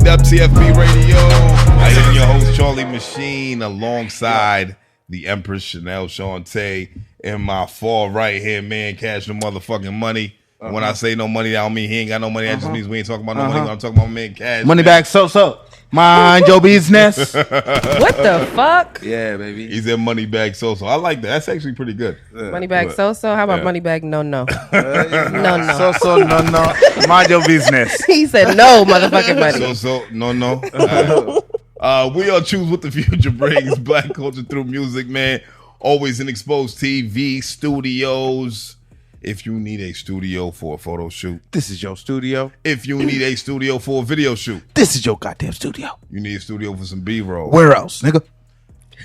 CWTFB Radio. I am your host, Charlie Machine, alongside the Empress Chanel Shantae and my far right here, man, Cash the motherfucking money. When I say no money, I don't mean he ain't got no money. That just means we ain't talking about no money. I'm talking about man Cash. Money back, so. Mind your business. What the fuck? Yeah, baby. He's in money bag so. I like that. That's actually pretty good. Money bag so. How about money bag no? No. So, no. Mind your business. He said no, motherfucking money. So, no. We all choose what the future brings. Black culture through music, man. Always in Exposed TV studios. If you need a studio for a photo shoot, this is your studio. If you need a studio for a video shoot, this is your goddamn studio. You need a studio for some B-roll. Where else, nigga?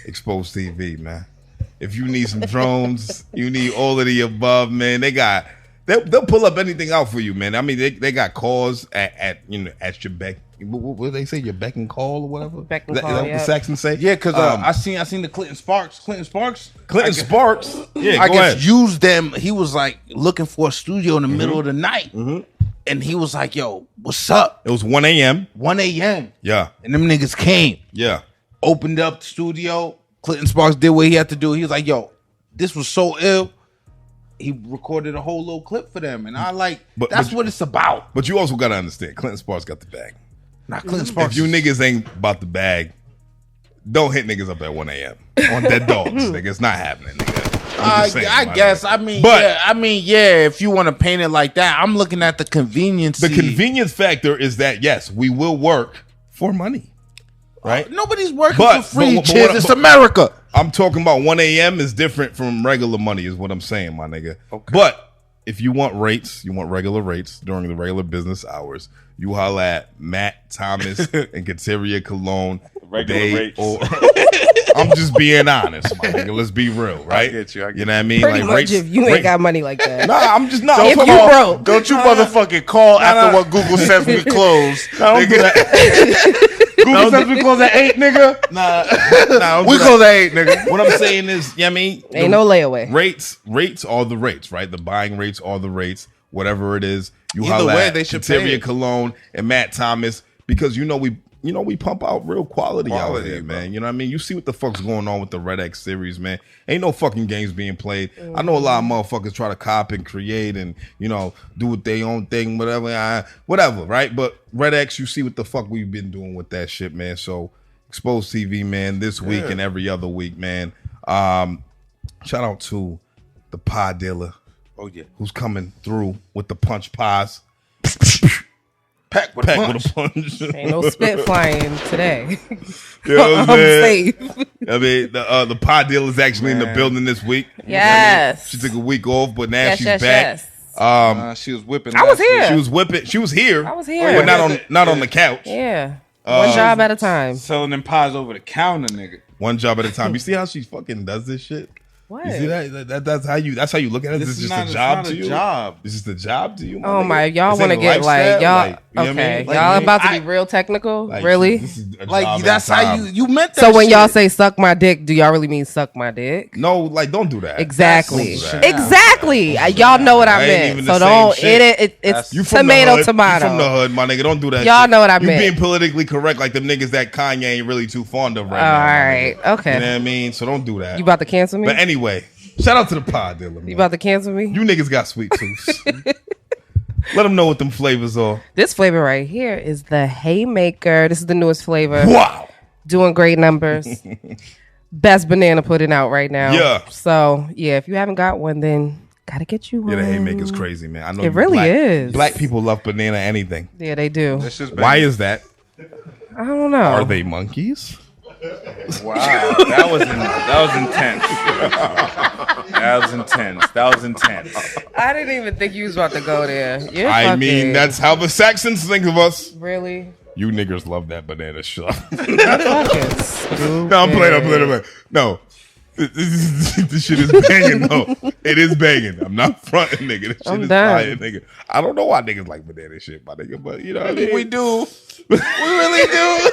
Exposed TV, man. If you need some drones, you need all of the above, man. They'll pull up anything out for you, man. I mean, they got calls at your beck. What do they say? Your beck and call or whatever? Beck and call. Is that what the Saxons say? Yeah, because I seen the Clinton Sparks. Clinton Sparks. Yeah, I guess used them. He was like looking for a studio in the middle of the night, and he was like, "Yo, what's up?" It was 1 a.m. 1 a.m. Yeah, and them niggas came. Yeah, opened up the studio. Clinton Sparks did what he had to do. He was like, "Yo, this was so ill." He recorded a whole little clip for them, and that's what it's about. But you also got to understand, Clinton Sparks got the bag. Not Clinton Sparks. If you niggas ain't about the bag, don't hit niggas up at 1 a.m. on dead dogs, nigga. It's not happening, nigga. I guess. I mean, if you want to paint it like that, I'm looking at the convenience. The convenience factor is that, yes, we will work for money, right? Nobody's working for free, it's America. I'm talking about 1 a.m. is different from regular money is what I'm saying, my nigga. Okay. But if you want regular rates during the regular business hours, you holla at Matt Thomas and Kateria Cologne. Regular rates. I'm just being honest, my nigga. Let's be real, right? I get you. You know what I mean? Pretty much if you ain't got money like that. Nah, I'm just not. If you broke. Don't you motherfucking call after what Google says we close. Don't do that. Google says we close at 8, nigga. Nah, we close at 8, nigga. What I'm saying is, I mean, ain't no layaway. Rates are the rates, right? The buying rates are the rates. Whatever it is, you either way they should pay. Kateria Cologne and Matt Thomas, because we pump out real quality out here, man. You know what I mean? You see what the fuck's going on with the Red X series, man. Ain't no fucking games being played. I know a lot of motherfuckers try to cop and create and, do what they own thing, whatever, right? But Red X, you see what the fuck we've been doing with that shit, man. So Exposed TV, man, this week and every other week, man. Shout out to the pie dealer. Oh, yeah. Who's coming through with the punch pies. Pack with a punch. Ain't no spit flying today. You know what I'm safe. I mean, the pie dealer is actually in the building this week. Yes. You know what I mean? She took a week off, but now she's back. Yes. She was whipping. I was here. She was whipping. She was here. I was here. But not on the couch. Yeah. One job at a time. Selling them pies over the counter, nigga. One job at a time. You see how she fucking does this shit? What? You see that? That's how you look at it. This is just a job to you. This is the job to you. Oh my! Y'all want to get like y'all? Okay, y'all about to be real technical. Really? That's how you meant that. So when y'all say suck my dick, do y'all really mean suck my dick? No, don't do that. Exactly. Exactly. Y'all know what I meant. So don't. It's tomato. You from the hood, my nigga. Don't do that. Y'all know what I meant. You being politically correct, like them niggas that Kanye ain't really too fond of right now. All right. Okay. You know what I mean? So don't do that. You about to cancel me? But anyway, shout out to the pie dealer. Man. You about to cancel me? You niggas got sweet tooths. Let them know what them flavors are. This flavor right here is the Haymaker. This is the newest flavor. Wow. Doing great numbers. Best banana pudding out right now. Yeah. So, yeah, if you haven't got one, then gotta get you one. Yeah, the Haymaker's crazy, man. I know it really is. Black people love banana anything. Yeah, they do. Why is that? I don't know. Are they monkeys? Wow, that was intense. That was intense. I didn't even think you was about to go there. I mean, that's how the Saxons think of us. Really? You niggas love that banana shit. Fucking stupid. No, I'm playing. No. This shit is banging, though. It is banging. I'm not fronting, nigga. This shit is fire, nigga. I don't know why niggas like banana shit, my nigga, but you know what I mean? We do. We really do.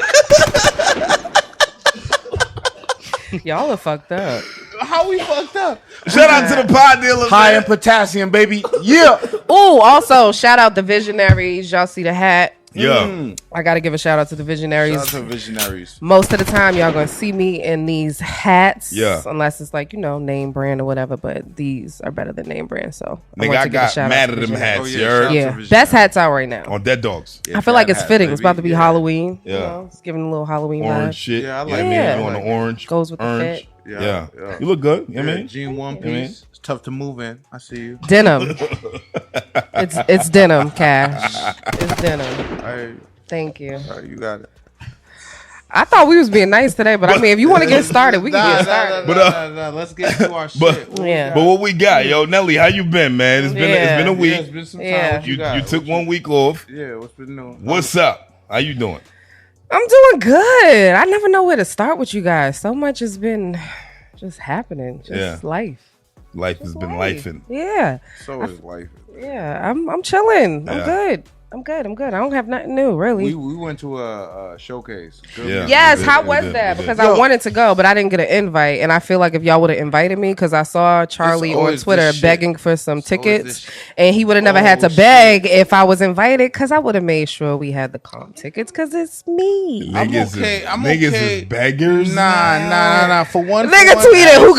Y'all are fucked up. How we fucked up? Shout out to the pie dealers. High in potassium, baby. Yeah. Ooh, also, shout out the Visionaries. Y'all see the hat? Yeah. I got to give a shout out to the Visionaries. Shout out to Visionaries. Most of the time, y'all going to see me in these hats. Yeah. Unless it's like, name brand or whatever. But these are better than name brand. So Nigga, I got mad at them hats. Oh, Yeah. Best hats out right now. On Dead Dogs. I feel like it's fitting. It's about to be Halloween. Yeah. It's giving a little Halloween Orange vibe. shit. Yeah, I like You it. on the orange. Goes with the orange. fit. Yeah. You look good. You know what I mean? Jean one piece. It's tough to move in. I see you. Denim. it's denim, Cash. It's denim. Hey, Thank you. you got it. I thought we was being nice today, but I mean, if you want to get started, we can get started. Let's get to our shit. Yeah. But what we got, yo, Nelly, how you been, man? It's been a week. It's been some time. Yeah. What you got? You took 1 week off. Yeah, what's been new? What's up? How you doing? I'm doing good. I never know where to start with you guys. So much has been just happening. Just life. Life has been lifing. Yeah. So is life. Yeah. I'm chilling. I'm Yeah. good. I'm good. I don't have nothing new, really. We went to a showcase. Good Yeah. music. Yes, we how did, was we did, that? we did. Because I wanted to go, but I didn't get an invite. And I feel like if y'all would have invited me, because I saw Charlie It's on always Twitter this shit. begging for some It's always tickets, this shit. and he would have never had to Oh, beg if I was invited, because I would have made sure we had the comp tickets, because it's me. I'm Niggas okay. Is, I'm niggas okay. is beggars. Nah. For one, Nigga tweeted who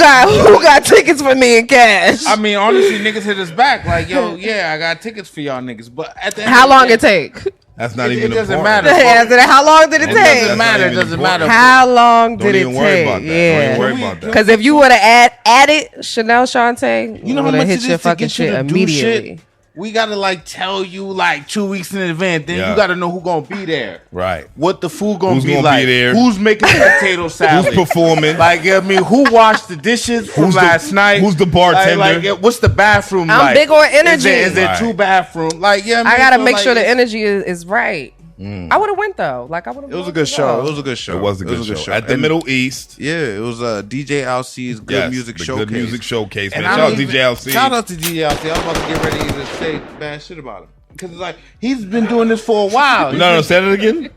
got tickets for me in cash. I mean, honestly, niggas hit us back like, yo, yeah, I got tickets for y'all niggas. But at the end How of the long day, it take? That's not It even doesn't important. matter. Yeah, I said, how long did it It take? doesn't matter. It That's not doesn't even matter. How long Don't did it even worry take? about that. Don't Yeah. even worry about that. Because if you would have added Chanel Shantae, You know how would've much hit it your is to fucking get you shit to do immediately. shit? We gotta like tell you like 2 weeks in advance. Then Yeah. you gotta know who gonna be there. Right. What the food gonna Who's be gonna be like? there? Who's making the potato salad? Who's performing? Like, I mean, who washed the dishes from Who's the- last night? who's the bartender? Like, what's the bathroom I'm like? big on energy. Is there Right. 2 bathrooms? Like, yeah, I gotta so, make like, sure the it's- energy is right. I would have went though. Like I would have. It was a good show. It was a good show. It was a good show. At the And- Middle East. Yeah, it was DJ LC's Good Yes, Music the Showcase. Good Music Showcase, man. And Shout I out don't DJ even- LC. Shout out to DJ LC. I was about to get ready to say bad shit about him. Because it's like, he's been doing this for a while. No, say that again.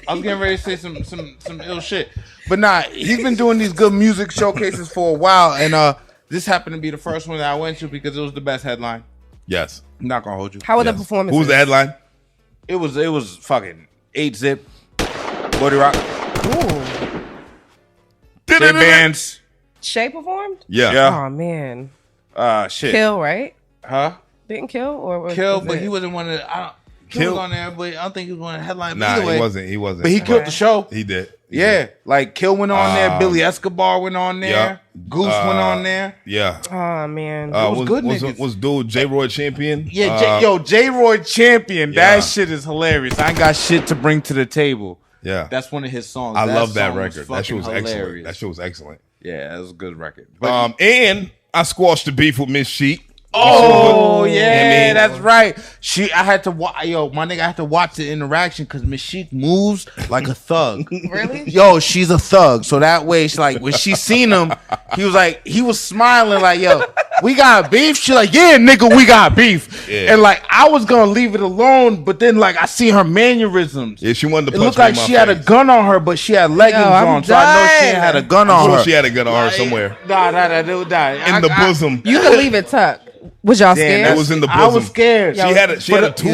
I was getting ready to say some ill shit. But nah, he's been doing these Good Music Showcases for a while. And this happened to be the first one that I went to because it was the best headline. Yes. I'm not going to hold you. How were the Yes. performances? Who was the headline? It was fucking 8-Zip, Body Rock, Ooh. J Bands. Shay performed. Yeah. Yeah. Oh man. Shit. Kill, right? Huh? Didn't kill or was, Kill, was but it- he wasn't one of the. Kill Kill- was on there, but I don't think he was one of the headlines. Nah, Either way, he wasn't. But he killed the show. He did. Yeah, like Kill went on there, Billy Escobar went on there, yeah. Goose went on there. Yeah. Oh man. was good niggas. Was dude J. Roy Champion? Yeah, J. Roy Champion. Yeah. That shit is hilarious. I ain't got shit to bring to the table. Yeah. That's one of his songs. I love that song record. That shit was fucking excellent. hilarious. That shit was excellent. Yeah, that was a good record. But, And I squashed the beef with Miss Sheik. oh yeah, I mean- that's right. I had to watch. Yo, my nigga, I had to watch the interaction because Miss Sheik moves like a thug. Really? Yo, she's a thug. So that way, she like when she seen him, he was smiling like, yo, we got beef. She like, yeah, nigga, we got beef. Yeah. And like, I was gonna leave it alone, but then like I see her mannerisms. Yeah, she wanted to It punch looked me like in my she had a face. gun on her, but she had leggings I'm on, so I know she ain't done. had a gun I'm on sure her. she had a gun on her somewhere. Nah, dude, In the bosom. You can leave it tucked. Was y'all scared? It was in the I was bosom. scared. She had a tutu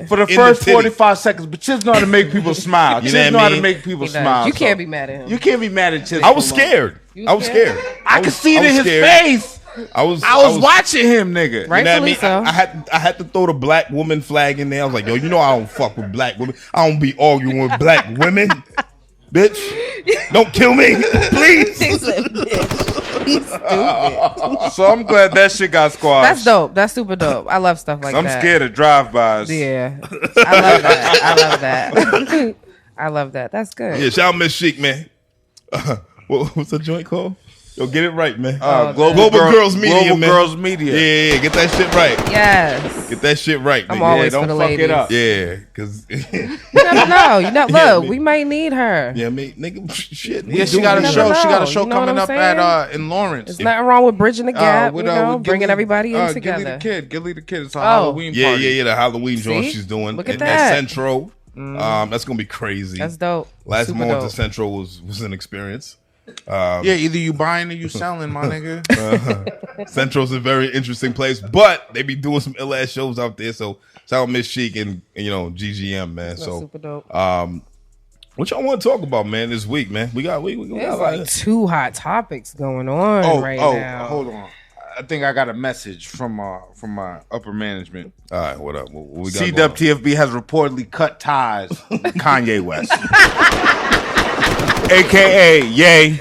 For the in the first titty. 45 seconds, but Chiz know how to make people smile. You Chiz know what I know how to mean? make people He does. smile. You so- can't be mad at him. You can't be mad at Chiz. I was for long. scared. You I was scared? scared. I could see it was in his scared. face. I was watching him, nigga. Right. You know what I Rightfully mean? so. I had to throw the black woman flag in there. I was like, yo, you know I don't fuck with black women. I don't be arguing with black women. Bitch, don't kill me, please. He said, "Bitch, he's stupid." So I'm glad that shit got squashed. That's dope. That's super dope. I love stuff like I'm that. scared of drive-bys. Yeah, I love that. I love that. I love that. That's good. Yeah, shout out Miss Sheik, man. What's the joint called? Yo, get it right, man. Global Girls Media, Global man. Girls Media. Yeah, get that shit right. Yes. Get that shit right, I'm nigga. always don't for the fuck ladies. it up. Yeah, because You never know. You know. Look, Yeah, me- we might need her. yeah, me, nigga, shit. Yeah, she got a never show. She got know. a show You know what coming I'm up saying? at in Lawrence. There's nothing wrong with bridging the gap. with, you know, with bringing Gilly- everybody in Gilly together. Gilly the Kid. It's a Oh. Halloween Yeah, party. yeah, the Halloween joint See? she's doing. Look at at that. Central. That's gonna be crazy. That's dope. Last Super moment dope. to Central was an experience. Yeah, either you buying or you selling, my nigga. Central's a very interesting place, but they be doing some ill ass shows out there. So shout out Miss Chic and GGM, man. That's so super dope. what y'all want to talk about, man? This week, man. We got like two hot topics going on right now. Hold on. I think I got a message from my upper management. All right, what up? What we got CWTFB has reportedly cut ties with Kanye West, aka Ye.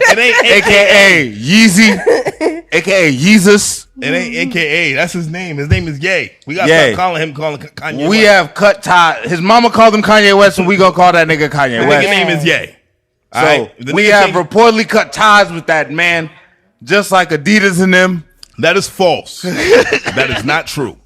It ain't AKA Yeezy, AKA Yeezus. It ain't AKA. That's his name. His name is Ye. We got to stop calling Kanye We West. have cut ties. His mama called him Kanye West, so we gonna call that nigga Kanye The West. nigga name is Ye. So right? we have reportedly cut ties with that man, just like Adidas and them. That is false. That is not true.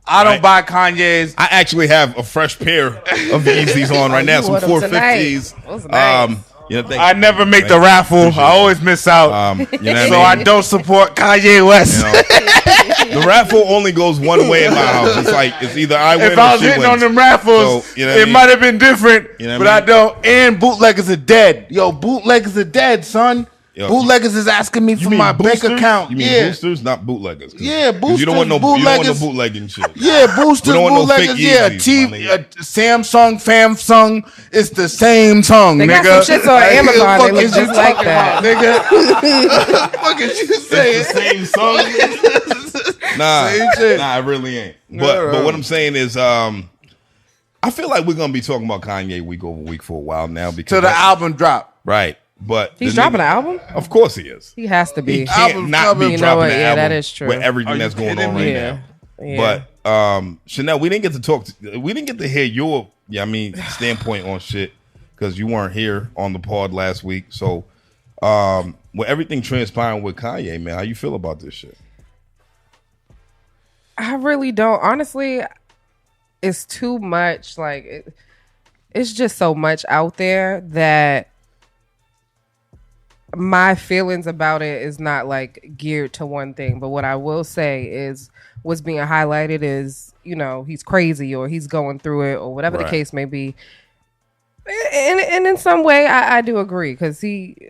I don't buy Kanye's. I actually have a fresh pair of Yeezys on right now, some 450s. Nice. I never make the raffle. I always miss out. So I don't support Kanye West. The raffle only goes one way in my house. It's like it's either I win or she wins. If I was hitting on them raffles, so, it might have been different. But I don't. And bootleggers are dead. Yo, bootleggers are dead, son. Bootleggers is asking me for my bank account. You mean boosters, not bootleggers? Yeah, boosters. You don't want no bootlegging shit. Yeah, boosters, bootleggers. Yeah, Samsung, Famsung. It's the same song, they nigga. Got some shits on Amazon. They look just like that, nigga. Fuck is you saying? It's the same song. Nah, it really ain't. But what I'm saying is, I feel like we're gonna be talking about Kanye week over week for a while now because till the album drop. Right. But he's dropping an album? Of course he is. He has to be. He can't not be dropping an album. That is true. With everything that's going on right now. Yeah. But Chanel, we didn't get to hear your standpoint on shit because you weren't here on the pod last week. So with everything transpiring with Kanye, man, how you feel about this shit? I really don't. Honestly, it's too much. Like it's just so much out there that my feelings about it is not like geared to one thing. But what I will say is what's being highlighted is, he's crazy or he's going through it or whatever the case may be. And in some way, I do agree because he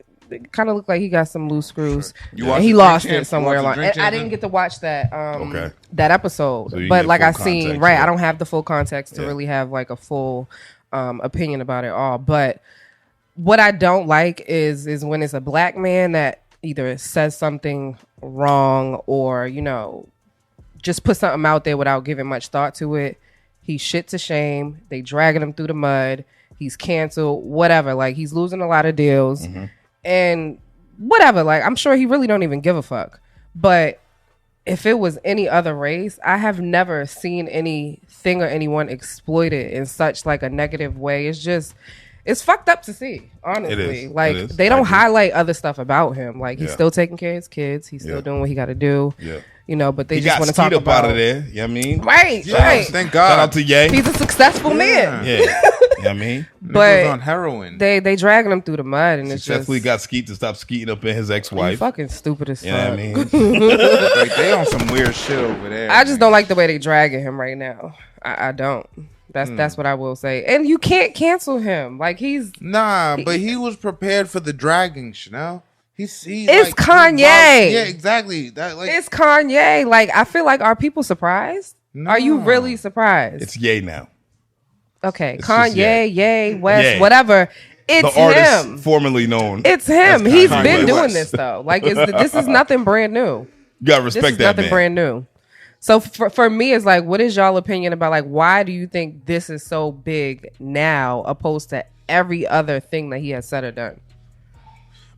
kind of looked like he got some loose screws. And he lost it somewhere along. I didn't get to watch that that episode. So but like I seen, I don't have the full context to really have like a full opinion about it all. But what I don't like is when it's a black man that either says something wrong or, just put something out there without giving much thought to it. He's shit to shame. They dragging him through the mud. He's canceled, whatever. Like, he's losing a lot of deals. Mm-hmm. And whatever. Like, I'm sure he really don't even give a fuck. But if it was any other race, I have never seen anything or anyone exploit it in such like a negative way. It's fucked up to see, honestly. Like, they don't highlight other stuff about him. Like, he's still taking care of his kids. He's still doing what he got to do. Yeah. But they just want to talk about out of there. You know what I mean? Right. Thank God. Shout out to Ye. He's a successful man. Yeah. You know what I mean? But on heroin. They dragging him through the mud and successfully got Skeet to stop skeeting up in his ex-wife. Fucking stupid as fuck. You know what I mean? Like, they on some weird shit over there. I just don't like the way they dragging him right now. I don't. That's what I will say. And you can't cancel him. Like, but he was prepared for the dragging, Chanel. It's like, Kanye. Yeah, exactly. It's Kanye. Like, I feel like, are people surprised? No. Are you really surprised? It's Ye now. Okay, it's Kanye, Ye, West, whatever. It's the artist him. Formerly known. It's him. He's been doing this though. Like, this is nothing brand new. You gotta respect this is that. Nothing brand new. So for me, it's like, what is y'all opinion about, like, why do you think this is so big now opposed to every other thing that he has said or done?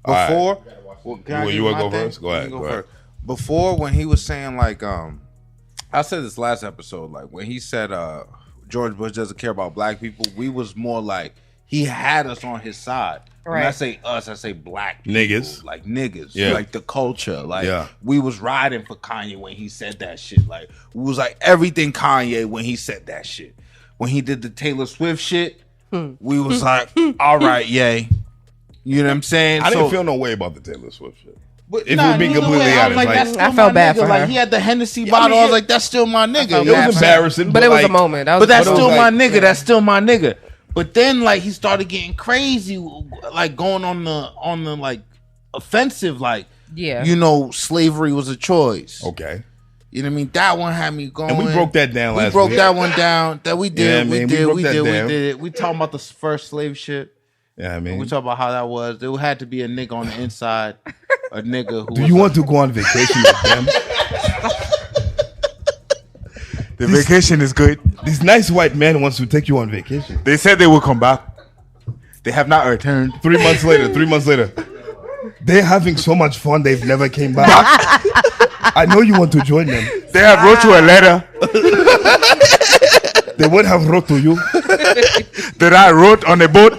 Before, you want to go first? Go ahead. Before, when he was saying, like, I said this last episode, like, when he said George Bush doesn't care about black people, we was more like, he had us on his side. Right. When I say us, I say black people. Niggas. Like, niggas. Yeah. Like, the culture. Like, we was riding for Kanye when he said that shit. Like, we was like everything Kanye when he said that shit. When he did the Taylor Swift shit, we was like, all right, Ye. You know what I'm saying? I didn't feel no way about the Taylor Swift shit. But if we're being completely honest, I felt bad for her. Like, he had the Hennessy bottle. I was like, that's still my nigga. It was embarrassing, but it was a moment. But that's still my nigga. That's still my nigga. But then like he started getting crazy, like going on the like offensive, like slavery was a choice. Okay. You know what I mean? That one had me going. And we broke that down last week. We broke that one down. That we did. Yeah, we did it. We talking about the first slave ship. Yeah, I mean. We talk about how that was. There had to be a nigga on the inside. A nigga who. Do you want to go on vacation with them? The vacation is good. This nice white man wants to take you on vacation. They said they will come back. They have not returned. 3 months later. They're having so much fun they've never came back. I know you want to join them. They have wrote you a letter They would have wrote to you. that I wrote on a boat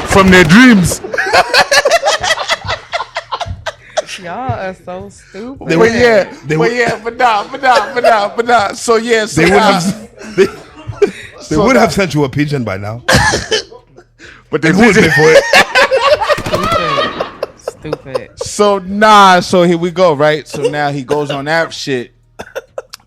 from their dreams. Y'all are so stupid. They But nah. So yeah, so They would have. They would have sent you a pigeon by now. But they Who would pay didn't. for it? Stupid. So here we go, right? So now he goes on that shit.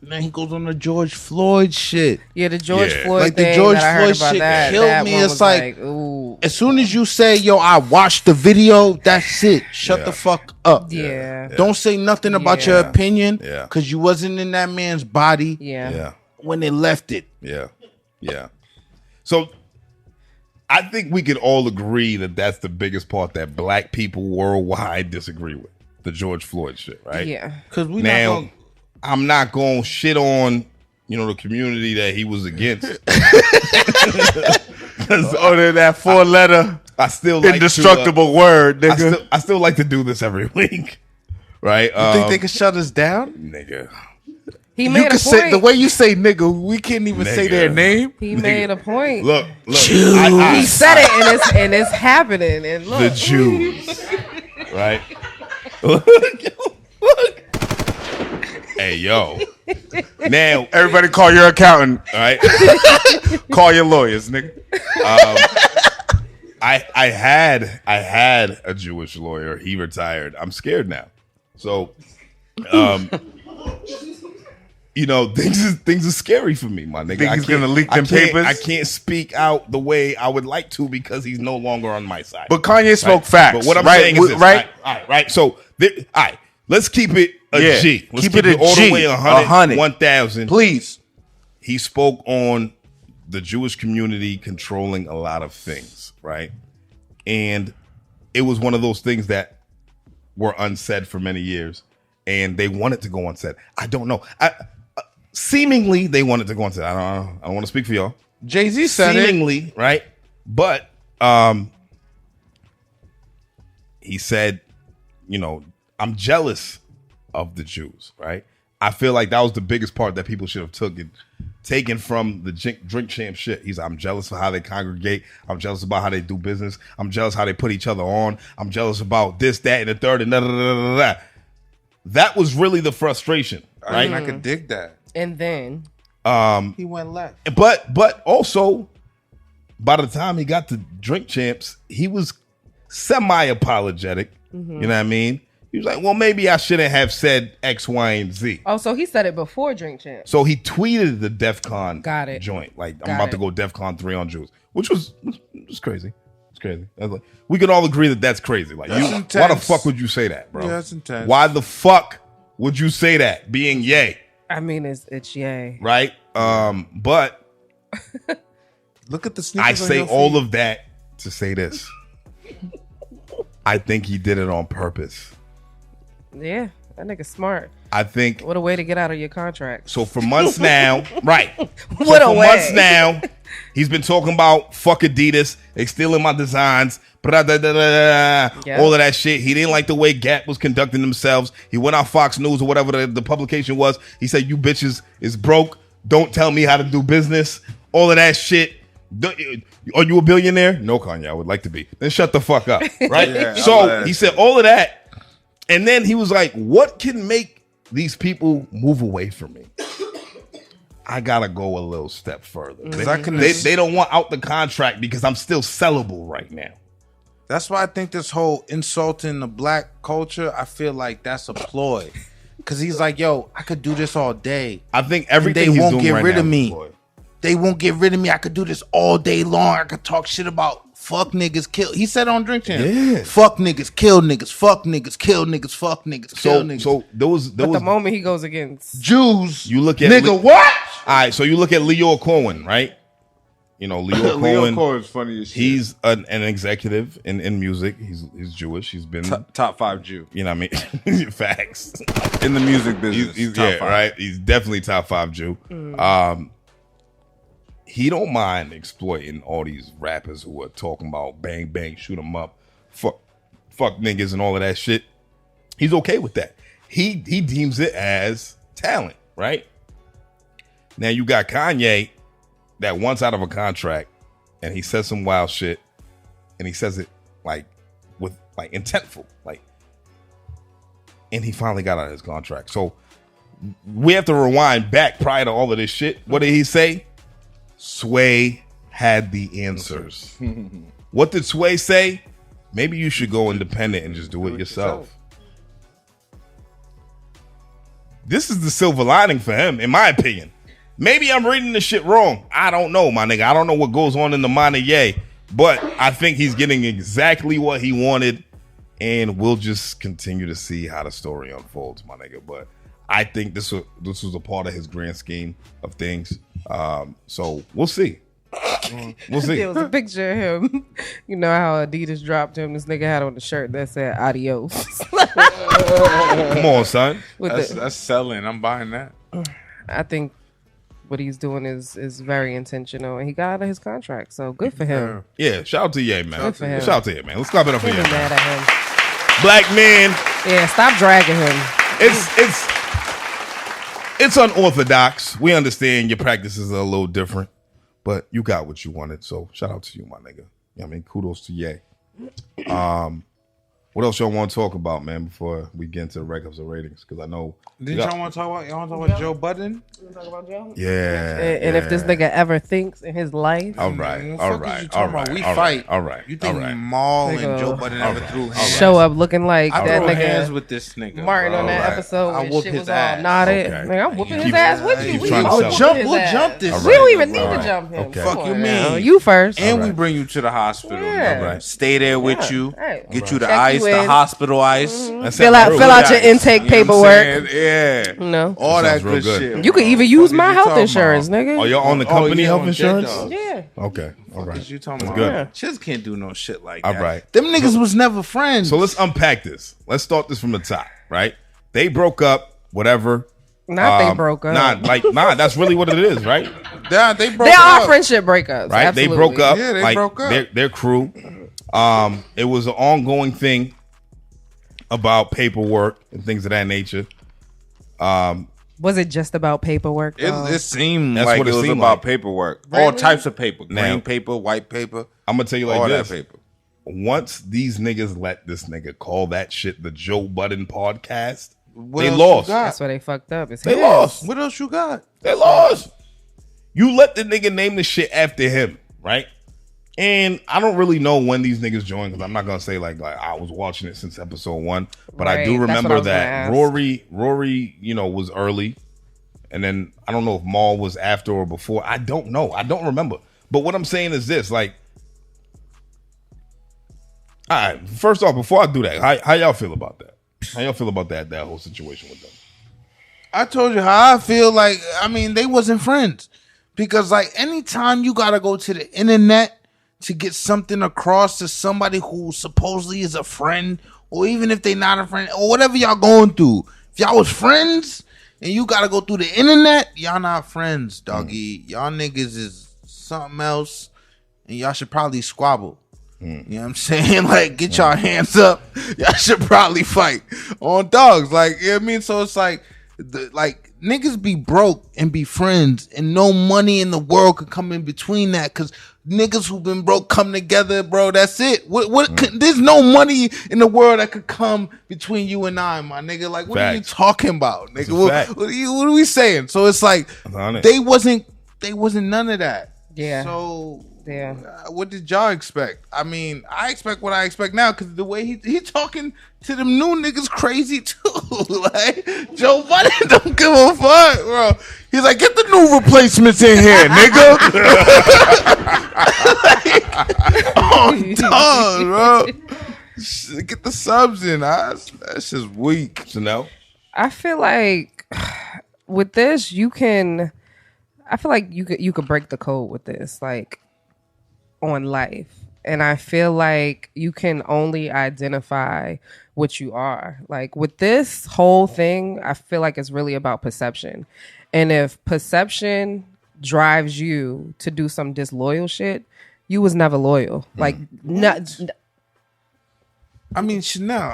Now he goes on the George Floyd shit. Yeah, the George Yeah. Floyd Like the thing George that I heard Floyd about shit that, killed that me. one It's was like, ooh. As soon as you say, yo, I watched the video, that's it. Shut the fuck up. Yeah. Don't say nothing about your opinion. Yeah. Because you wasn't in that man's body Yeah. when they left it. Yeah. So I think we could all agree that that's the biggest part that black people worldwide disagree with. The George Floyd shit, right? Yeah. Because we Now, not gonna, I'm not going to shit on, the community that he was against. other that 4-letter I still like indestructible word, to, nigga. I still like to do this every week, right? You think they can shut us down? Nigga. He You made a can say point. the way you say nigga, we can't even say Nigga. their name. He made a point. Look. He said it, and it's happening. And look, The Jews, right? Look. Hey, yo. Now, Everybody call your accountant. all right. Call your lawyers, nigga. I had a Jewish lawyer. He retired. I'm scared now. So, things are scary for me, my nigga. Think I he's can't- gonna leak I them can't- papers? I can't speak out the way I would like to because he's no longer on my side. But Kanye spoke Right? facts. But what I'm right? saying is this, right? All right. So, all right, let's keep it a Yeah. G. Let's Keep it a all G. the way 100. 1,000. Please. He spoke on the Jewish community controlling a lot of things, right? And it was one of those things that were unsaid for many years, and they wanted to go unsaid. I don't know. Seemingly, they wanted to go unsaid. I don't want to speak for y'all. Jay-Z said it. Seemingly, right? But he said, I'm jealous of the Jews, right? I feel like that was the biggest part that people should have taken from the drink champ shit. He's, I'm jealous of how they congregate. I'm jealous about how they do business. I'm jealous how they put each other on. I'm jealous about this, that, and the third, and da. That was really the frustration, right? I could dig that. and then He went left. But also, by the time he got to Drink Champs, he was semi-apologetic. You know what I mean? He was like, well, maybe I shouldn't have said X, Y, and Z. oh, so he said it before Drink Champ. So he tweeted the DEF CON Got it. joint. Like, I'm Got about it. to go DEF CON 3 on Jews, which was crazy. It's crazy. I was like, we can all agree that that's crazy. Like, That's why the intense. fuck would you say that, bro? Yeah, that's intense. Why the fuck would you say that? Being yay, I mean, it's yay. right? But Look at the sneakers. I say all of that to say this. I think he did it on purpose. Yeah, that nigga's smart. I think What a way to get out of your contract. so. For months now, right? What a for way. months now, he's been talking about fuck Adidas. They stealing my designs. All of that shit. He didn't like the way Gap was conducting themselves. He went on Fox News or whatever the publication was. He said, "You bitches is broke. Don't tell me how to do business." All of that shit. Are you a billionaire? No, Kanye. I would like to be. Then shut the fuck up, right? Yeah, So he said all of that. And then he was like, what can make these people move away from me? I gotta go a little step further. They don't want out the contract because I'm still sellable right now. That's why I think this whole insulting the black culture, I feel like that's a ploy. Because he's like, yo, I could do this all day. I think everything they he's won't doing get right rid now of is me. a ploy. They won't get rid of me. I could do this all day long. I could talk shit about fuck niggas, kill. He said on Drink Champ, fuck niggas, kill niggas, fuck niggas, kill niggas, fuck niggas, kill niggas. So those But the moment he goes against Jews, you look at nigga, what? All right, so you look at Leo Cohen, right? You know, Leo Cohen. Cohen's funny as shit. He's an executive in music. He's Jewish. He's been top 5 Jew. You know what I mean? Facts. In the music business. He's top 5. Right? He's definitely top 5 Jew. He don't mind exploiting all these rappers who are talking about bang bang, shoot 'em up, fuck niggas and all of that shit. He's okay with that. He deems it as talent, right? Now you got Kanye that wants out of a contract and he says some wild shit and he says it like with like intentful, like, and he finally got out of his contract. So we have to rewind back prior to all of this shit. What did he say? Sway had the answers. What did Sway say? Maybe you should go independent and just do it yourself. This is the silver lining for him, in my opinion. Maybe I'm reading this shit wrong. I don't know, my nigga. I don't know what goes on in the mind of Ye, but I think he's getting exactly what he wanted, and we'll just continue to see how the story unfolds, my nigga. But I think this was a part of his grand scheme of things. So we'll see. We'll see. There was a picture of him. You know how Adidas dropped him? This nigga had on the shirt that said adios. Come on, son. That's selling. I'm buying that. I think what he's doing is very intentional, and he got out of his contract. So good for him. Yeah, shout out to Ye, man. Good for him. Shout out to Ye, man. Let's clap it up for Ye. Mad at him. Black man. Yeah, stop dragging him. It's unorthodox. We understand your practices are a little different, but you got what you wanted. So shout out to you, my nigga. You know what I mean? Kudos to Ye. What else y'all want to talk about, man, before we get into the records or ratings? Because I know. Didn't y'all want to talk about Joe Budden? You want to talk about Joe? Yeah. And if this nigga ever thinks in his life. All right. We fight. All right. You think Maul and Joe Budden ever threw hands? Show up looking like I that threw nigga. hands with this nigga. Martin on that episode when shit was all knotted. Okay. Like, I'm whooping his ass with you. We'll jump this. We don't even need to jump him. Okay. Fuck you, mean? You first. And we bring you to the hospital. Yeah. Stay there with you. Right. Get you the Check ice, you the in. hospital ice. Fill out your intake paperwork. Yeah. No. All that Sounds real good good. shit. You could even use my health insurance, Oh, nigga. y'all on the company health insurance? Yeah. Okay. All right. What you talking about? good. Chiz can't do no shit like All that. right. Them niggas was never friends. So let's unpack this. Let's start this from the top, right? They broke up, whatever. They broke up. That's really what it is, right? Yeah, they broke There up. are friendship breakups. Right? Absolutely. They broke up. Yeah, they broke up. Their crew. It was an ongoing thing about paperwork and things of that nature. Was it just about paperwork? It seemed That's like what it it was seemed about like. paperwork. Really? All types of paper. Green Now- paper, white paper. I'm gonna tell you like all this. that paper. Once these niggas let this nigga call that shit the Joe Budden podcast, What they else lost. you got? That's why they fucked up. They lost. What else you got? They lost. You let the nigga name the shit after him, right? And I don't really know when these niggas joined because I'm not gonna say like I was watching it since episode 1, but I do Right, that's what I remember was gonna that ask. Rory, was early, and then I don't know if Maul was after or before. I don't know. I don't remember. But what I'm saying is this: like, all right. First off, before I do that, how y'all feel about that? How y'all feel about that whole situation with them? I told you how I feel. Like, I mean, they wasn't friends because, like, anytime you gotta go to the internet to get something across to somebody who supposedly is a friend, or even if they not a friend, or whatever y'all going through, if y'all was friends and you gotta go through the internet, y'all not friends, doggy. Y'all niggas is something else, and y'all should probably squabble. You know what I'm saying? Like, get y'all hands up. Y'all should probably fight on dogs. Like, you know what I mean? So it's like, niggas be broke and be friends, and no money in the world could come in between that, because niggas who've been broke come together, bro. That's it. There's no money in the world that could come between you and I, my nigga. Like, what are you talking about, nigga? What are we saying? So it's like, they wasn't none of that. Yeah. So yeah. What did y'all expect? I mean, I expect what I expect now, because the way he talking to them new niggas crazy too. Like, Joe Budden don't give a fuck, bro. He's like, get the new replacements in here, nigga. I'm done, bro. Get the subs in. That's just weak. Chanel? I feel like with this, you could break the code with this, like on life. And I feel like you can only identify what you are. Like with this whole thing, I feel like it's really about perception. And if perception drives you to do some disloyal shit, you was never loyal. Like, I mean, Chanel.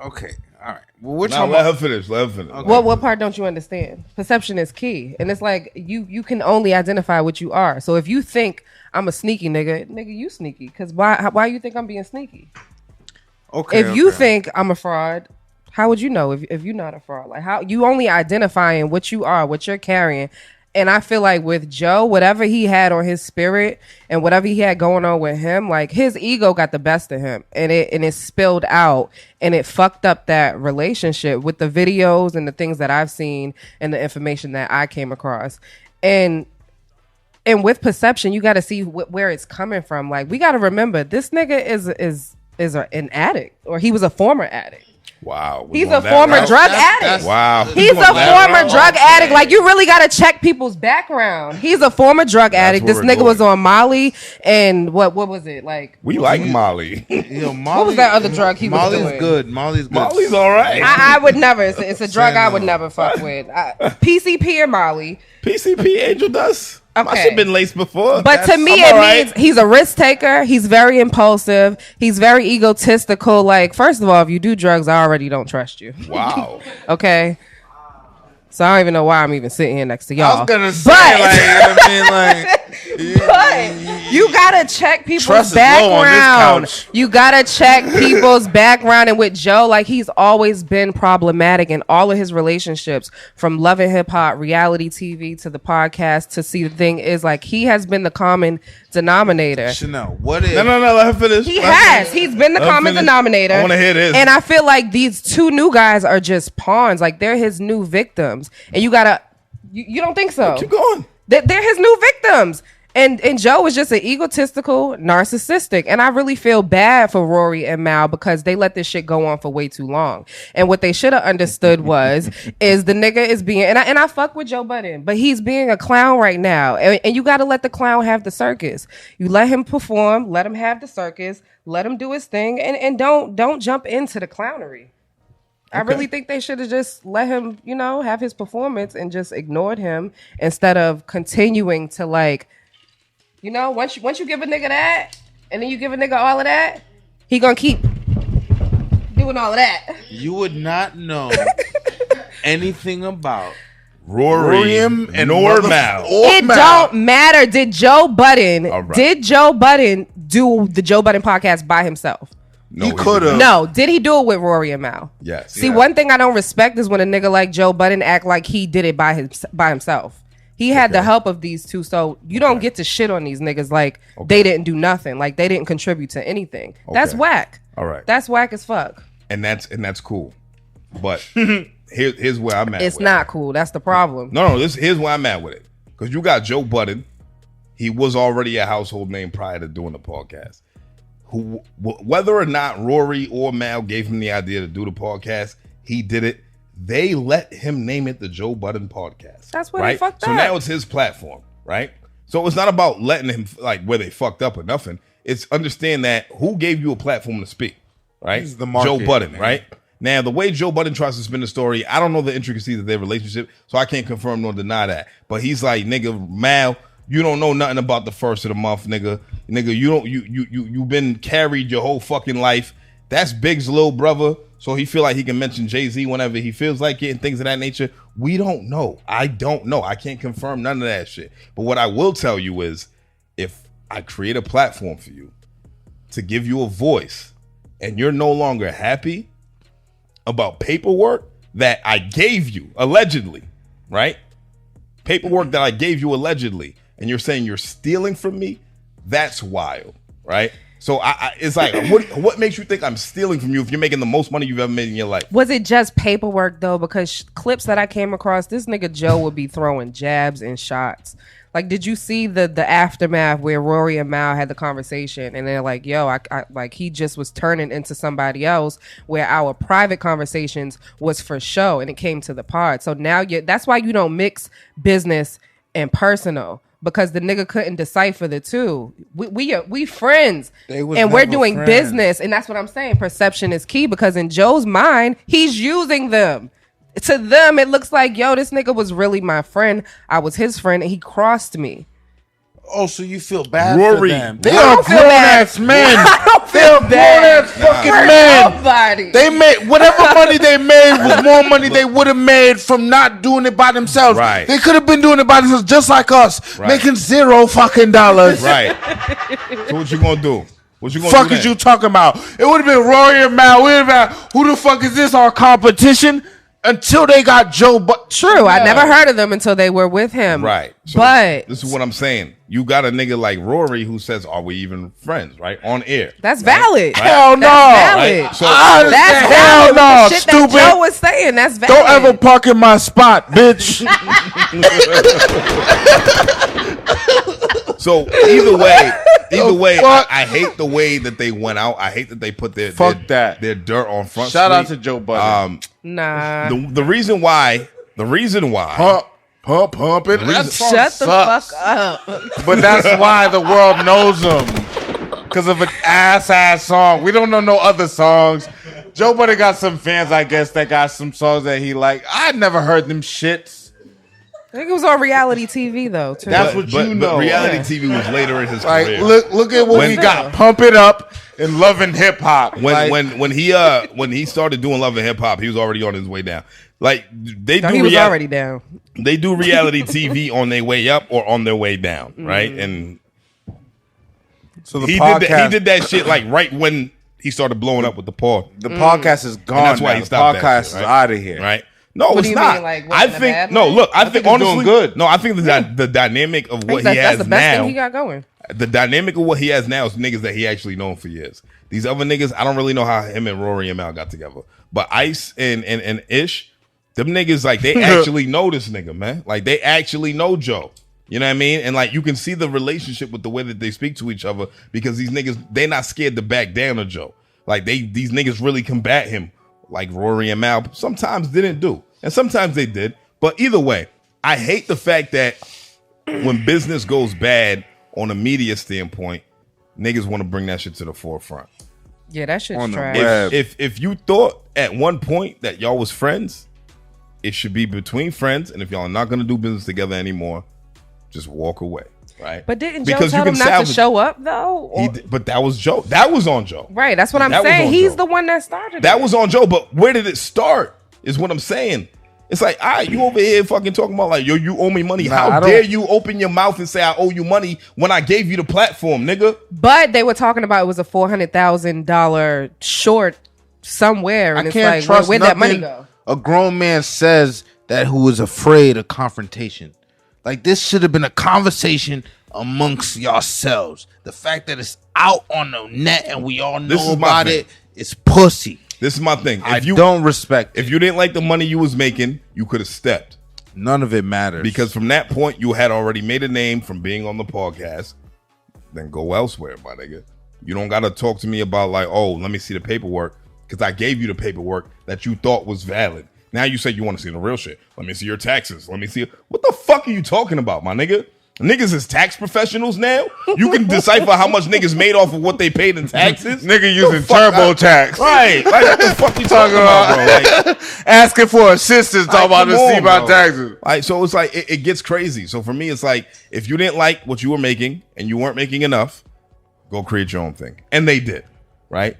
Okay, all right. Well, we're talking about. Let her finish. Okay. What part don't you understand? Perception is key, and it's like you can only identify what you are. So if you think I'm a sneaky nigga, you sneaky. Because why you think I'm being sneaky? Okay. If you think I'm a fraud, how would you know if you're not a fraud? Like how you only identifying what you are, what you're carrying. And I feel like with Joe, whatever he had on his spirit and whatever he had going on with him, like his ego got the best of him and it spilled out and it fucked up that relationship with the videos and the things that I've seen and the information that I came across. And with perception, you got to see where it's coming from. Like we got to remember this nigga is an addict, or he was a former addict. Wow. He's a former drug addict. Wow. He's a former drug addict. Like, you really got to check people's background. He's a former drug addict. This nigga was on Molly and what was it? Like, we like Molly. What was that other drug he was doing? Good. Molly's good. Molly's all right. I would never. It's a drug I would never fuck with. PCP or Molly. PCP, angel dust. Okay. My shit been laced before. But to me, it means he's a risk taker. He's very impulsive. He's very egotistical. Like, first of all, if you do drugs, I already don't trust you. Wow. Okay. So I don't even know why I'm even sitting here next to y'all. I was gonna say, but you gotta check people's background. You gotta check people's background. And with Joe, like he's always been problematic in all of his relationships, from Love and Hip Hop, reality TV to the podcast. To see the thing is like he has been the common denominator. Chanel, what is? No. Let her finish. He's been the common denominator. I want to hear this. And I feel like these two new guys are just pawns. Like they're his new victims. And you gotta, you don't think so? Keep going. They're his new victims. And Joe is just an egotistical, narcissistic. And I really feel bad for Rory and Mal because they let this shit go on for way too long. And what they should have understood is the nigga is being, and I fuck with Joe Budden, but he's being a clown right now. And you got to let the clown have the circus. You let him perform, let him have the circus, let him do his thing, and don't jump into the clownery. Okay. I really think they should have just let him, have his performance and just ignored him instead of continuing to like, once you give a nigga that and then you give a nigga all of that, he gonna keep doing all of that. You would not know anything about Rory and Mal. It don't matter. Did Joe Budden do the Joe Budden podcast by himself? No, he could have. No, did he do it with Rory and Mal? Yes. See, one thing I don't respect is when a nigga like Joe Budden act like he did it by himself. He had the help of these two, so you don't get to shit on these niggas like they didn't do nothing, like they didn't contribute to anything. That's whack. All right. That's whack as fuck. And that's cool. But here's where I'm at. It's not cool. That's the problem. No. Here's where I'm at with it. Because you got Joe Budden. He was already a household name prior to doing the podcast. Whether or not Rory or Mal gave him the idea to do the podcast, he did it. They let him name it the Joe Budden podcast. That's where they fucked up. So now it's his platform, right? So it's not about letting him like where they fucked up or nothing. It's understand that who gave you a platform to speak, right? He's the market, Joe Budden, man. right? Now the way Joe Budden tries to spin the story, I don't know the intricacies of their relationship, so I can't confirm nor deny that. But he's like, nigga, Mal, you don't know nothing about the first of the month, nigga. Nigga, you've been carried your whole fucking life. That's Big's little brother, so he feel like he can mention Jay-Z whenever he feels like it and things of that nature. We don't know. I don't know. I can't confirm none of that shit. But what I will tell you is, if I create a platform for you to give you a voice and you're no longer happy about paperwork that I gave you, allegedly, right? Paperwork that I gave you allegedly, and you're saying you're stealing from me, that's wild, right? So it's like, what makes you think I'm stealing from you if you're making the most money you've ever made in your life? Was it just paperwork though? Because clips that I came across, this nigga Joe would be throwing jabs and shots. Like, did you see the aftermath where Rory and Mal had the conversation and they're like, yo, I like he just was turning into somebody else where our private conversations was for show and it came to the pod. So now that's why you don't mix business and personal, because the nigga couldn't decipher the two. We friends and we're doing business. And that's what I'm saying. Perception is key, because in Joe's mind, he's using them. To them, it looks like, yo, this nigga was really my friend. I was his friend, and he crossed me. Oh, so you feel bad Rory, for them? they are grown ass men. They're grown ass fucking men. Nobody. They made whatever money they made was more money they would have made from not doing it by themselves. Right. They could have been doing it by themselves, just like us, making $0 fucking. Right. So what you gonna do? What you gonna fuck do is you talking about? It would have been Rory and Mal. We'd have been, who the fuck is this? Our competition? Until they got Joe. But true, I never heard of them until they were with him. Right. So but this is what I'm saying. You got a nigga like Rory who says, "Are we even friends?" Right on air. That's valid. Right? Hell no. That's valid. Right? So that's hell valid. no, The shit stupid. that Joe was saying, that's valid. Don't ever park in my spot, bitch. So either way, I hate the way that they went out. I hate that they put their dirt on Front Shout Street. out to Joe Budden. Nah. The reason why Pump it. Shut the fuck up. But that's why the world knows him. Because of an ass song. We don't know no other songs. Joe Budden got some fans, I guess, that got some songs that he like. I never heard them shits. I think it was on reality TV though, too. That's what you know. But reality TV was later in his career. Look at what we got. Pump It Up and Love and Hip Hop. When he started doing Love and Hip Hop, he was already on his way down. Like he was already down. They do reality TV on their way up or on their way down, right? And so he did that shit like right when he started blowing up with the paw. The podcast is gone. And that's why he stopped. The podcast is out of here, right? No, what it's do you not. mean, like, I think no. Look, I think honestly, doing good. No, I think the dynamic of what he has that's the best now. thing he got going. The dynamic of what he has now is niggas that he actually known for years. These other niggas, I don't really know how him and Rory and Mal got together. But Ice and Ish, them niggas, like, they actually know this nigga, man. Like, they actually know Joe. You know what I mean? And, like, you can see the relationship with the way that they speak to each other, because these niggas, they're not scared to back down to Joe. Like, these niggas really combat him, like Rory and Mal sometimes didn't do. And sometimes they did. But either way, I hate the fact that when business goes bad on a media standpoint, niggas want to bring that shit to the forefront. Yeah, that shit's On the trash. web. If you thought at one point that y'all was friends, it should be between friends. And if y'all are not going to do business together anymore, just walk away. Right? But didn't Joe tell him not to show up though? But that was Joe. That was on Joe. Right. That's what I'm saying. He's the one that started that was on Joe. But where did it start is what I'm saying. It's like, all right, you over here fucking talking about like, yo, you owe me money. How dare you open your mouth and say I owe you money when I gave you the platform, nigga? But they were talking about it was a $400,000 short somewhere. And I can't it's like, trust where'd that money go? A grown man says that who is afraid of confrontation. Like, this should have been a conversation amongst yourselves. The fact that it's out on the net and we all know about it, it's pussy. This is my thing. I don't respect it. If you didn't like the money you was making, you could have stepped. None of it matters. Because from that point, you had already made a name from being on the podcast. Then go elsewhere, my nigga. You don't got to talk to me about like, oh, let me see the paperwork. Because I gave you the paperwork that you thought was valid. Now you say you want to see the real shit. Let me see your taxes. Let me see. What the fuck are you talking about, my nigga? Niggas is tax professionals now. You can decipher how much niggas made off of what they paid in taxes. Nigga using TurboTax. Right. Like, what the fuck you talking about, bro? Like, asking for assistance, talking about to see my taxes. Like, so it's like, it gets crazy. So for me, it's like, if you didn't like what you were making and you weren't making enough, go create your own thing. And they did. Right?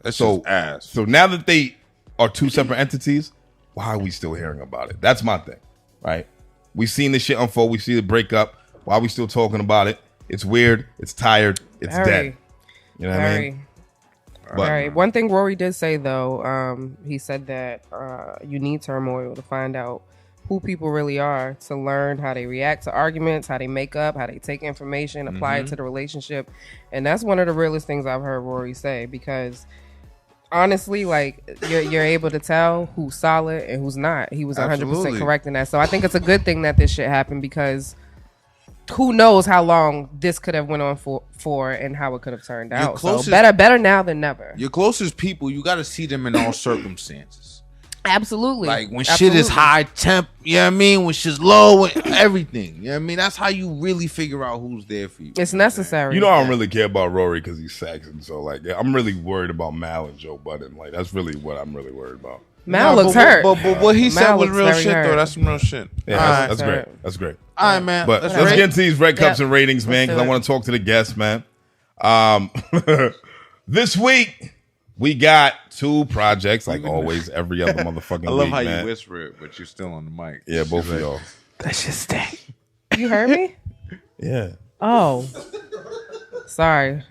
That's so ass. So now that they are two separate entities, why are we still hearing about it? That's my thing. Right? We've seen this shit unfold. We see the breakup. Why are we still talking about it? It's weird. It's tired. It's dead. You know what I mean? All right. One thing Rory did say, though, he said that you need turmoil to find out who people really are, to learn how they react to arguments, how they make up, how they take information, apply it to the relationship. And that's one of the realest things I've heard Rory say, because honestly, like, you're able to tell who's solid and who's not. He was 100% correct in that. So I think it's a good thing that this shit happened, because who knows how long this could have went on for and how it could have turned out. So better now than never. Your closest people, you got to see them in all circumstances. Absolutely. Like when shit is high temp, you know what I mean? When shit's low, everything. You know what I mean? That's how you really figure out who's there for you. It's necessary. You know, I don't really care about Rory because he's Saxon. So, like, I'm really worried about Mal and Joe Budden. Like, that's really what I'm really worried about. Mal looks hurt. But what he said was real shit, though. That's some real shit. Yeah, that's great. That's great. All right, man. But let's get into these red cups and ratings, man, because I want to talk to the guests, man. This week, we got 2 projects, like always, every other motherfucking week, I love how man. you whisper it, but you're still on the mic. Yeah, both of y'all. That's just that. You heard me? Yeah. Oh. Sorry.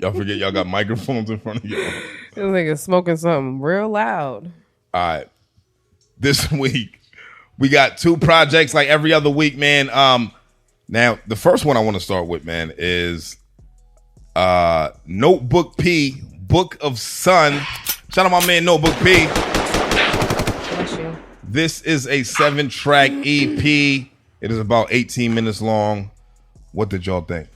Y'all forget y'all got microphones in front of y'all. This nigga smoking something real loud. All right. This week, we got 2 projects like every other week, man. Now, the first one I want to start with, man, is Notebook P, Book of Sun. Shout out my man Notebook P. Bless you. This is a 7-track EP. It is about 18 minutes long. What did y'all think?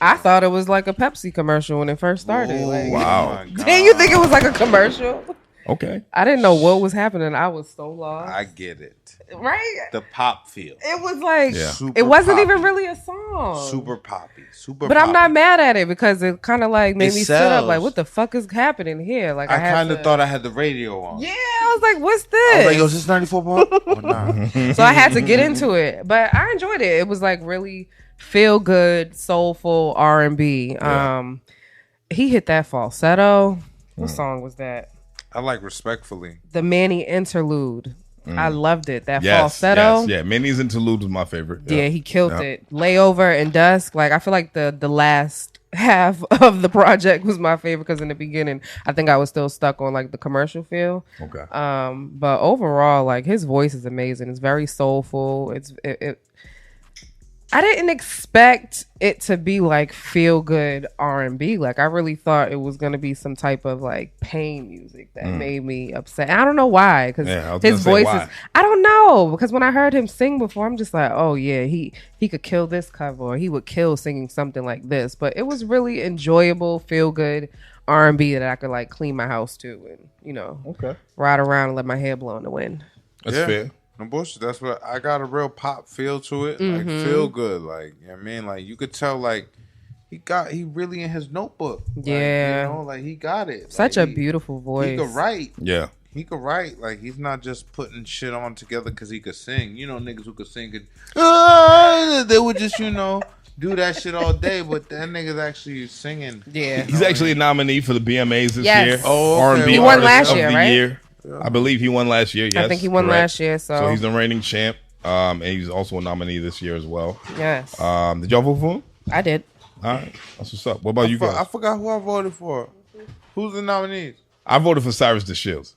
I thought it was like a Pepsi commercial when it first started. Whoa, like, wow. Didn't you think it was like a commercial? Okay. I didn't know what was happening. I was so lost. I get it. Right? The pop feel. It was like, Super it wasn't poppy. even really a song. Super poppy. Super But poppy. I'm not mad at it, because it kind of like made It me sit up sells. like, what the fuck is happening here? Like, I kind of thought I had the radio on. Yeah, I was like, what's I was like, yo, this? is this 94 point? Oh, nah. So I had to get into it. But I enjoyed it. It was like really feel good, soulful R&B. Yeah. He hit that falsetto. What song was that? I like Respectfully. The Manny interlude. I loved it. That Yes, falsetto. yes, yeah. Manny's interlude was my favorite. Yeah, he killed it. Layover and Dusk. Like, I feel like the last half of the project was my favorite, because in the beginning, I think I was still stuck on like the commercial feel. Okay. But overall, like, his voice is amazing. It's very soulful. I didn't expect it to be like feel good R&B. Like, I really thought it was gonna be some type of like pain music that made me upset. I don't know why, because his voice is. I don't know, because when I heard him sing before, I'm just like, oh yeah, he could kill this cover, or he would kill singing something like this. But it was really enjoyable, feel good R&B that I could like clean my house to, and ride around and let my hair blow in the wind. That's fair. No bullshit. That's what I got, a real pop feel to it. Like, feel good. Like, you know what I mean? Like, you could tell, like, he really in his notebook. Like, Yeah. like, he got it. Such like, a beautiful voice. He could write. Yeah. He could write. Like, he's not just putting shit on together because he could sing. You know, niggas who could sing could, they would just, do that shit all day, but that nigga's actually singing. Yeah. He's actually a nominee for the BMAs this Yes. year. Oh, okay. R&B He won Artist last of year, the right? Year. I believe he won last year. Yes, I think he won correct. last year. So he's the reigning champ. And he's also a nominee this year as well. yes, Did y'all vote for him? I did. All right. That's what's up. What about you guys? I forgot who I voted for. Who's the nominees? I voted for Cyrus the Shields.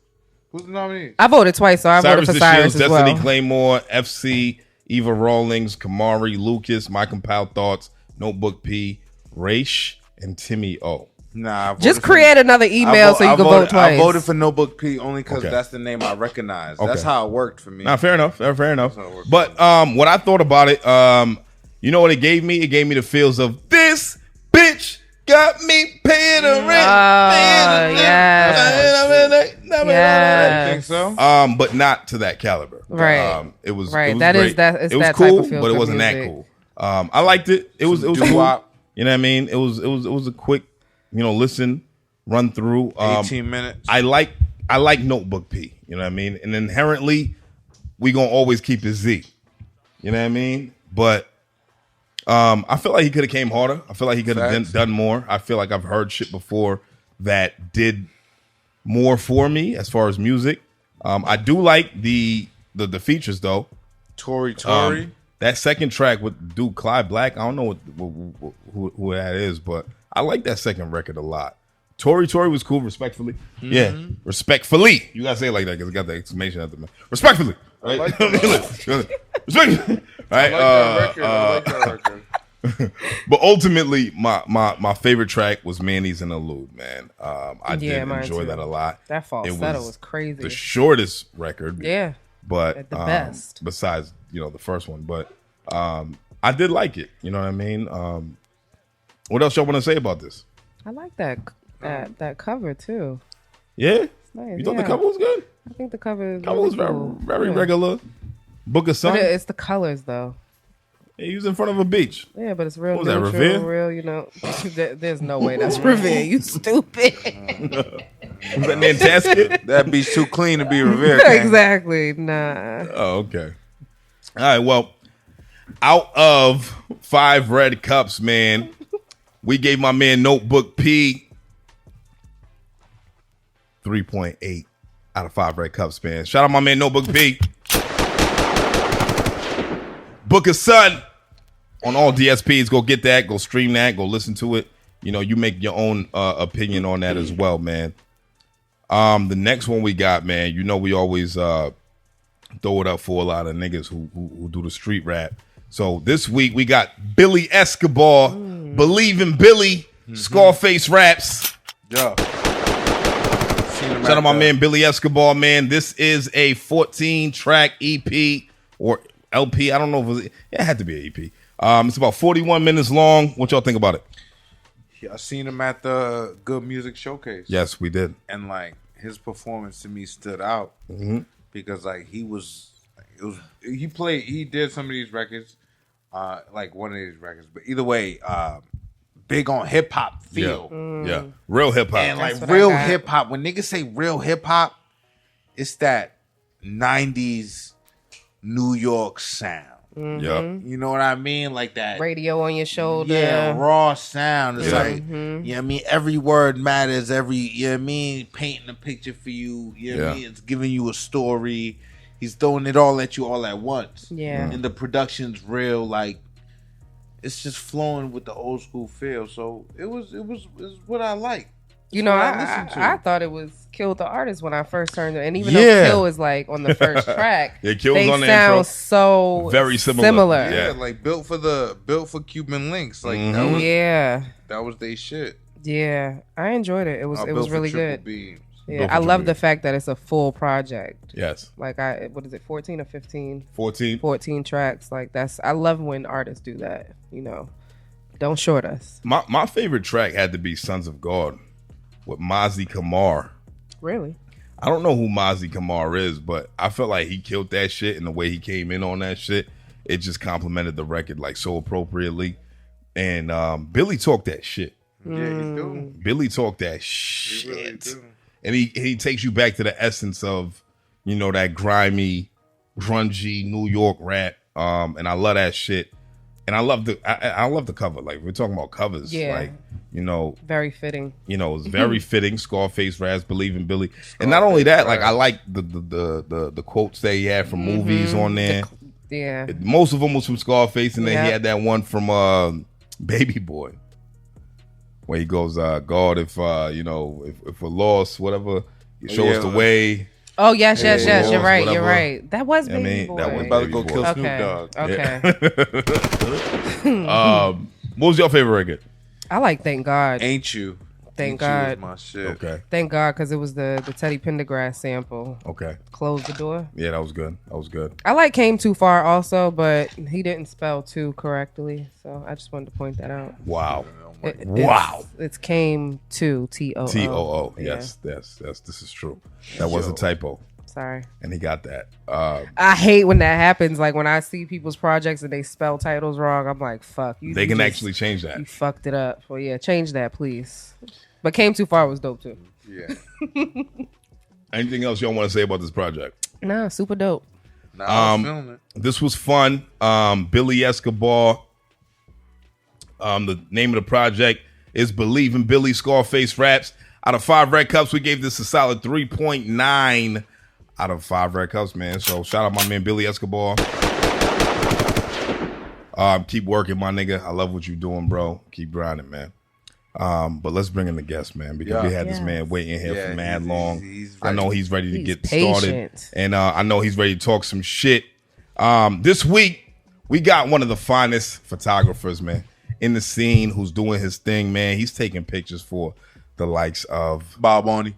Who's the nominees? I voted twice, so I voted for the Cyrus as Destiny well. Claymore, FC, Eva Rawlings, Kamari, Lucas, My Compiled Thoughts, Notebook P, Raish, and Timmy O. Nah, Just create another email so you can vote twice. I voted for Notebook P only because Okay. that's the name I recognize. Okay. That's how it worked for me. Nah, fair enough. Fair enough. how it works. But what I thought about it, you know what it gave me? It gave me the feels of this bitch got me paying the rent. yeah. You think so? But not to that caliber. Right. It was Right. It was That great. is that. It's It was that cool, type of feel but it good wasn't that music. cool. I liked it. It was cool. doo-wop. You know what I mean? It was a quick, listen, run through. 18 minutes. I like Notebook P. You know what I mean? And inherently, we gonna always keep it Z. You know what I mean? But I feel like he could have came harder. I feel like he could have done more. I feel like I've heard shit before that did more for me as far as music. I do like the features though. Tory. That second track with dude Clyde Black, I don't know who that is, but I like that second record a lot. Tory was cool, respectfully. Mm-hmm. Yeah, respectfully. You gotta say it like that because it got the exclamation after me. Respectfully. Right? Respectfully. Right? I like that record. But ultimately, my favorite track was Manny's Interlude, man. I did enjoy that a lot. That falsetto was crazy. The shortest record. Yeah. But at the best. Besides, the first one. But I did like it. You know what I mean? What else y'all want to say about this? I like that cover too. Yeah? It's nice. You thought the cover was good? I think the cover was very regular. Book of Sun. But it's the colors though. He was in front of a beach. Yeah, but it's real. What was that, Revere? Real, there's no way that's Revere. You stupid. Was that Nantasket? That beach too clean to be Revere. Exactly. Nah. Oh, okay. All right. Well, out of 5 red cups, man, we gave my man Notebook P 3.8 out of 5 red cups, man. Shout out my man Notebook P. Book of Sun on all DSPs. Go get that. Go stream that. Go listen to it. You make your own opinion on that as well, man. The next one we got, man, we always throw it up for a lot of niggas who do the street rap. So this week we got Billy Escobar, Believe in Billy, Scarface Raps. Yeah. Shout out my man Billy Escobar, man. This is a 14-track EP or LP. I don't know if it had to be an EP. It's about 41 minutes long. What y'all think about it? Yeah, I seen him at the Good Music Showcase. Yes, we did. And his performance to me stood out because he did some of these records, one of these records. But either way, big on hip hop feel. Yeah, real hip hop. And real hip hop. When niggas say real hip hop, it's that 90s New York sound. Yeah. You know what I mean? Like that radio on your shoulder. Yeah, raw sound. It's every word matters. Painting a picture for you. It's giving you a story. He's throwing it all at you all at once. Yeah. And the production's real, it's just flowing with the old school feel. So it was what I like. I thought it was Kill the Artist when I first heard it. And even though Kill is on the first track, Kill they on the sound intro. so very similar. Yeah, built for Cuban links. that was they shit. Yeah. I enjoyed it. It was really good. Beams. Yeah, I love the fact that it's a full project. Yes. What is it, 14 or 15? 14. 14 tracks. I love when artists do that, Don't short us. My favorite track had to be Sons of God with Mozzie Kamar. Really? I don't know who Mozzie Kamar is, but I felt like he killed that shit, and the way he came in on that shit, it just complimented the record so appropriately. And Billy talked that shit. Yeah, he do. Billy talked that shit. He really do. And he takes you back to the essence of, that grimy, grungy New York rap. And I love that shit. And I love the cover. We're talking about covers. Yeah. Very fitting. It's very fitting. Scarface Raps, Believe in Billy. And not only that, I like the quotes that he had from movies on there. Most of them was from Scarface, and then he had that one from Baby Boy, where he goes, God, if if we're lost, whatever, you show us the way. Oh yes. You're right. Whatever. You're right. That was Baby Boy. That was about to go kill Snoop Dogg. Okay. What was your favorite record? I like Thank God. Ain't You? Thank God. Was my shit. Okay. Thank God, because it was the Teddy Pendergrass sample. Okay. Close the Door. Yeah, that was good. I like Came Too Far also, but he didn't spell two correctly, so I just wanted to point that out. Wow. It's Came to Too. Too. Yes. This is true. That was a typo. Sorry. And he got that. I hate when that happens. When I see people's projects and they spell titles wrong, I'm like, fuck. They can actually change that. You fucked it up. Well, yeah, change that, please. But Came Too Far was dope, too. Yeah. Anything else y'all want to say about this project? Nah, super dope. I was feeling it. This was fun. Billy Escobar. The name of the project is Believe in Billy, Scarface Raps. Out of 5 red cups, we gave this a solid 3.9 out of 5 red cups, man. So shout out my man Billy Escobar. Keep working, my nigga. I love what you're doing, bro. Keep grinding, man. But let's bring in the guest, man, because we had this man waiting here for mad long. I know he's ready to get started, and I know he's ready to talk some shit. This week we got one of the finest photographers, man, in the scene, who's doing his thing, man. He's taking pictures for the likes of Bob Boney.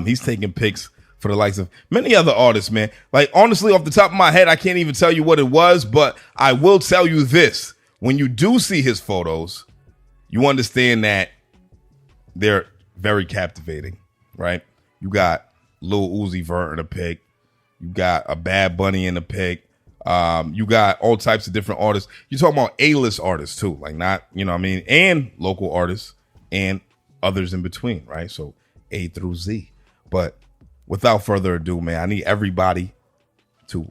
He's taking pics for the likes of many other artists, man. Like, honestly, off the top of my head, I can't even tell you what it was, but I will tell you this. When you do see his photos, you understand that they're very captivating, right? You got Lil Uzi Vert in a pic. You got a Bad Bunny in a pic. You got all types of different artists. You're talking about A-list artists too, like not, you know what I mean, and local artists and others in between, right? So A through Z. But without further ado, man, I need everybody to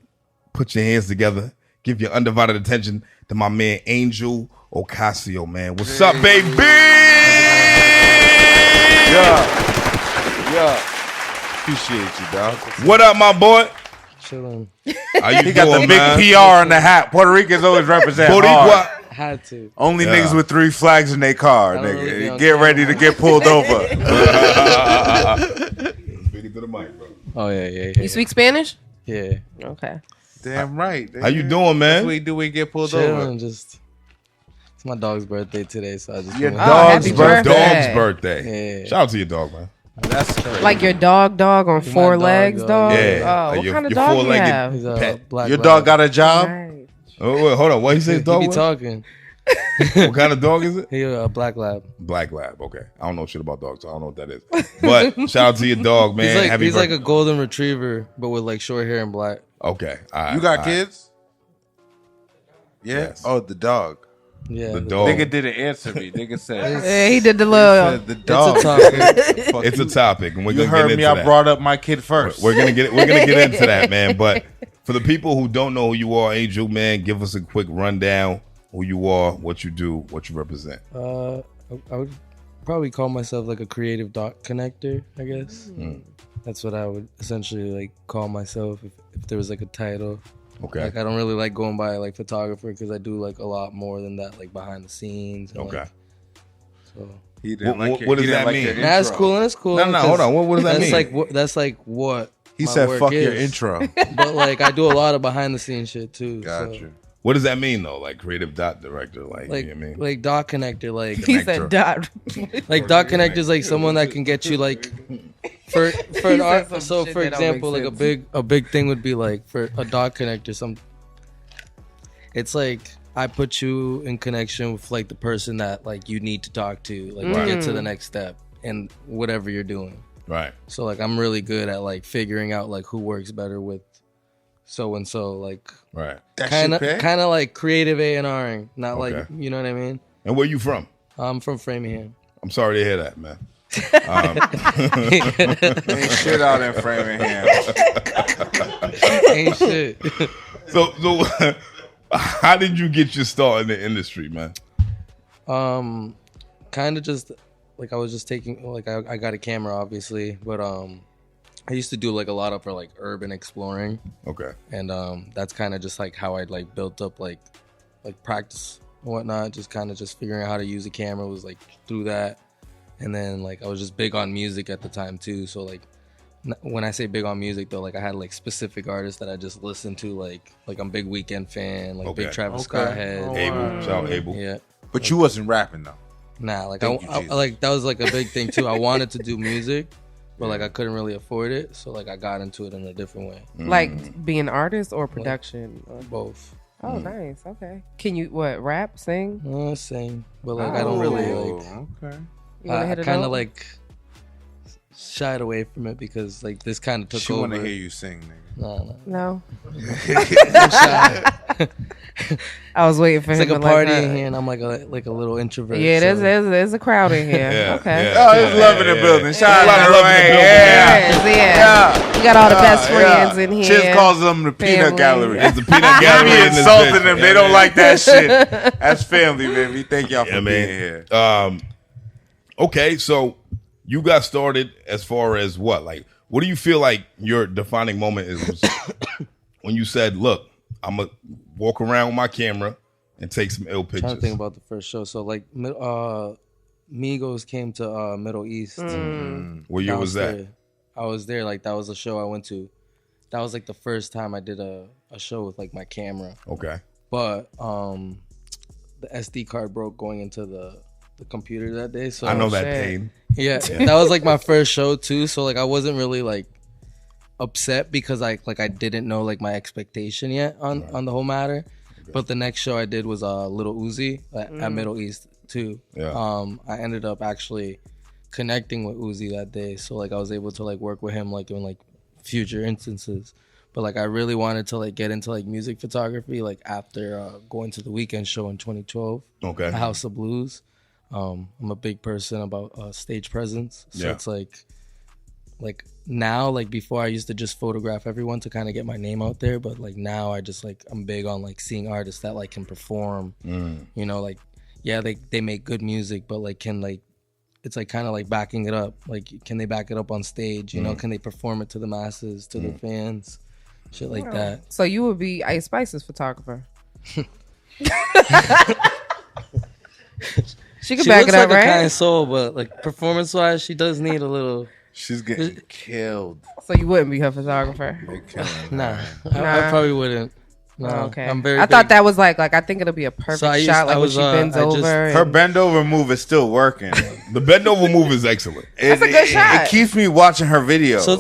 put your hands together, give your undivided attention to my man Angel Ocasio, man. What's up, baby? Yeah. Appreciate you, dog. What up, my boy? Chilling. How you He got doing, the big man? PR in the hat. Puerto Ricans always represent hard. Boricua. Had to. Only niggas with 3 flags in their car, I don't really nigga. be Get on ready to get pulled over. Speak it to the mic, bro. Oh yeah. You speak Spanish? Yeah. Okay. Damn right. How you doing, man? That's what we do. We get pulled over. Chilling. Just. It's my dog's birthday today, so I just. Your wanna- dog's happy birthday. Dog's birthday. Yeah. Shout out to your dog, man. That's crazy. Like your dog on My 4 dog, legs, dog? Yeah. Oh, Like what your- kind of your dog you four-legged have? He's a Pet. black. Your lab. dog got a job? Right. Oh, wait, hold on. What he say his He dog be was? talking. What kind of dog is it? He a black lab. Black Lab. Okay. I don't know shit about dogs, so I don't know what that is. But shout out to your dog, man. He's like Happy he's like birthday. a golden retriever, but with like short hair and black. Okay. All right, You got all right. kids? Yeah. Yes. Oh, the dog. Yeah. The dog. Nigga didn't answer me. Nigga said, Yeah, he did the he little. said the dog. It's a topic. Fuck It's you. a topic, and we're You gonna get heard into me. that. I brought up my kid first. We're gonna get into that, man. But for the people who don't know who you are, Angel, man, give us a quick rundown. Who you are, what you do, what you represent. I would probably call myself like a creative dot connector, I guess. That's what I would essentially like call myself if there was like a title. Okay. Like I don't really like going by like photographer because I do like a lot more than that, like behind the scenes. And, Okay. Like, so He didn't What- like it. what does He didn't that like mean? your that's intro. cool and it's cool. No, hold on. What does that that's mean? that's like what He my said, work "Fuck your is. intro." But like I do a lot of behind the scenes shit too. Got so, you. What does that mean though? Like creative dot director, like, Like you know what I mean? like dot connector, like He said dot. like dot connector is like someone that can get you like for an said art. some So shit for that don't example, make like sense. a big thing would be like for a dot connector. It's like I put you in connection with like the person that like you need to talk to, like to get to the next step in whatever you're doing. Right. So like I'm really good at like figuring out like who works better with so and so, like Right. That kind shit of bad? like creative A&Ring, not like, Okay. you know what I mean. And where you from? I'm from Framingham. I'm sorry to hear that, man. Ain't shit out in Framingham. Ain't shit. So how did you get your start in the industry, man? Kind of just like I was just taking like I got a camera obviously, but I used to do like a lot of for like urban exploring, Okay. and that's kind of just like how I like built up like practice and whatnot. Just kind of just figuring out how to use a camera was like through that, and then like I was just big on music at the time too. So like when I say big on music though, like I had like specific artists that I just listened to, like I'm big Weekend fan, like Okay. big Travis Okay. Scott head. Oh, Abel. Shout out Abel. Yeah. But you wasn't rapping though. Nah, like Thank you, I Jesus. like that was like a big thing too. I wanted to do music, but like I couldn't really afford it, so like I got into it in a different way. Like being an artist or production? Both. Oh, nice. Okay. Can you rap, sing? Sing, but like I don't really like. Oh, okay. You wanna I hit a kind note? of like shied away from it because like this kind of took She over. want to hear you sing, nigga. No. No. I'm shy. I was waiting for It's him like a to party like, in here, and I'm like a little introvert. Yeah, so- there's a crowd in here. Yeah, Okay. yeah. Oh, there's love in the building. Shout A lot out of to love in the Roy. building, Yeah. There is, yeah. We got all the best friends in here. Chiz calls them the peanut Family. gallery. It's the peanut gallery We in this insulting bitch. them. Yeah, They don't man. like that shit. That's family, man. We thank y'all for Yeah, being man. here. Okay, so you got started as far as what? Like, what do you feel like your defining moment is when you said, look, I'm going to walk around with my camera and take some ill pictures. I'm trying to think about the first show. So like, Migos came to Middle East. What year was that? There. I was there. Like that was a show I went to. That was like the first time I did a show with like my camera. Okay. But the SD card broke going into the computer that day. So I know that pain. Yeah, that was like my first show too. So like I wasn't really like upset because I didn't know like my expectation yet on the whole matter. Okay. But the next show I did was Little Uzi at Middle East too. Yeah. I ended up actually connecting with Uzi that day. So like I was able to like work with him like in like future instances. But like I really wanted to like get into like music photography like after going to the Weekend show in 2012. Okay. House of Blues. I'm a big person about stage presence. So it's like now, like before I used to just photograph everyone to kind of get my name out there. But like now I just like, I'm big on like seeing artists that like can perform, you know, like, yeah, they make good music, but like can like, it's like kind of like backing it up. Like, can they back it up on stage? You know, can they perform it to the masses, to their fans? Shit like that. So you would be Ice Spice's photographer. She could back it up, like right? A kind soul, but like performance wise, she does need a little. She's getting killed. So you wouldn't be her photographer? Nah. I probably wouldn't. No, okay. I'm very. I thought that was like I think it'll be a perfect shot, like when she bends over. Her bend over move is still working. The bend over move is excellent. That's a good shot. It keeps me watching her videos. So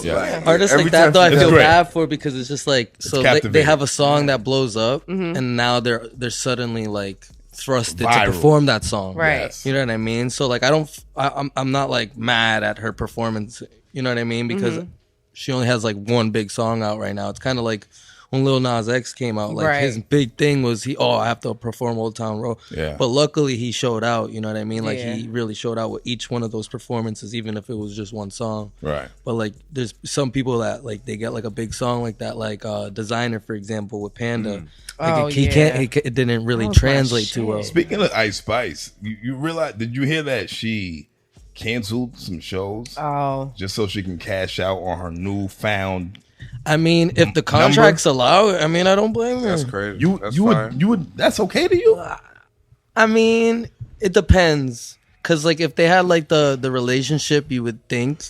artists like that though, I feel bad for because it's just like so they have a song that blows up, and now they're suddenly like thrusted to perform that song. Right. Yes. You know what I mean? So like I'm not like mad at her performance. You know what I mean? Because she only has like one big song out right now. It's kind of like when Lil Nas X came out, like his big thing was I have to perform Old Town Road. Yeah. But luckily he showed out, you know what I mean? Like he really showed out with each one of those performances, even if it was just one song. Right. But like there's some people that like they get like a big song like that, like Designer, for example, with Panda. Like it didn't really translate too well. Speaking of Ice Spice, you realize, did you hear that she canceled some shows? Just so she can cash out on her newfound. I mean, if the contracts allow it, I mean, I don't blame her. That's crazy. You would. That's okay to you? I mean, it depends. Cause like if they had like the relationship, you would think,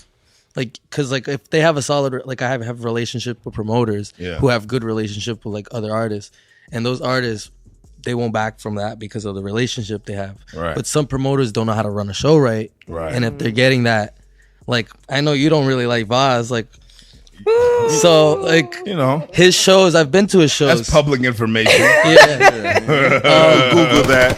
like, cause like if they have a solid, like I have a relationship with promoters who have good relationship with like other artists, and those artists they won't back from that because of the relationship they have. Right. But some promoters don't know how to run a show right. Right. And if they're getting that, like I know you don't really like Vaz, like. So like his shows, I've been to his shows. That's public information. Google that.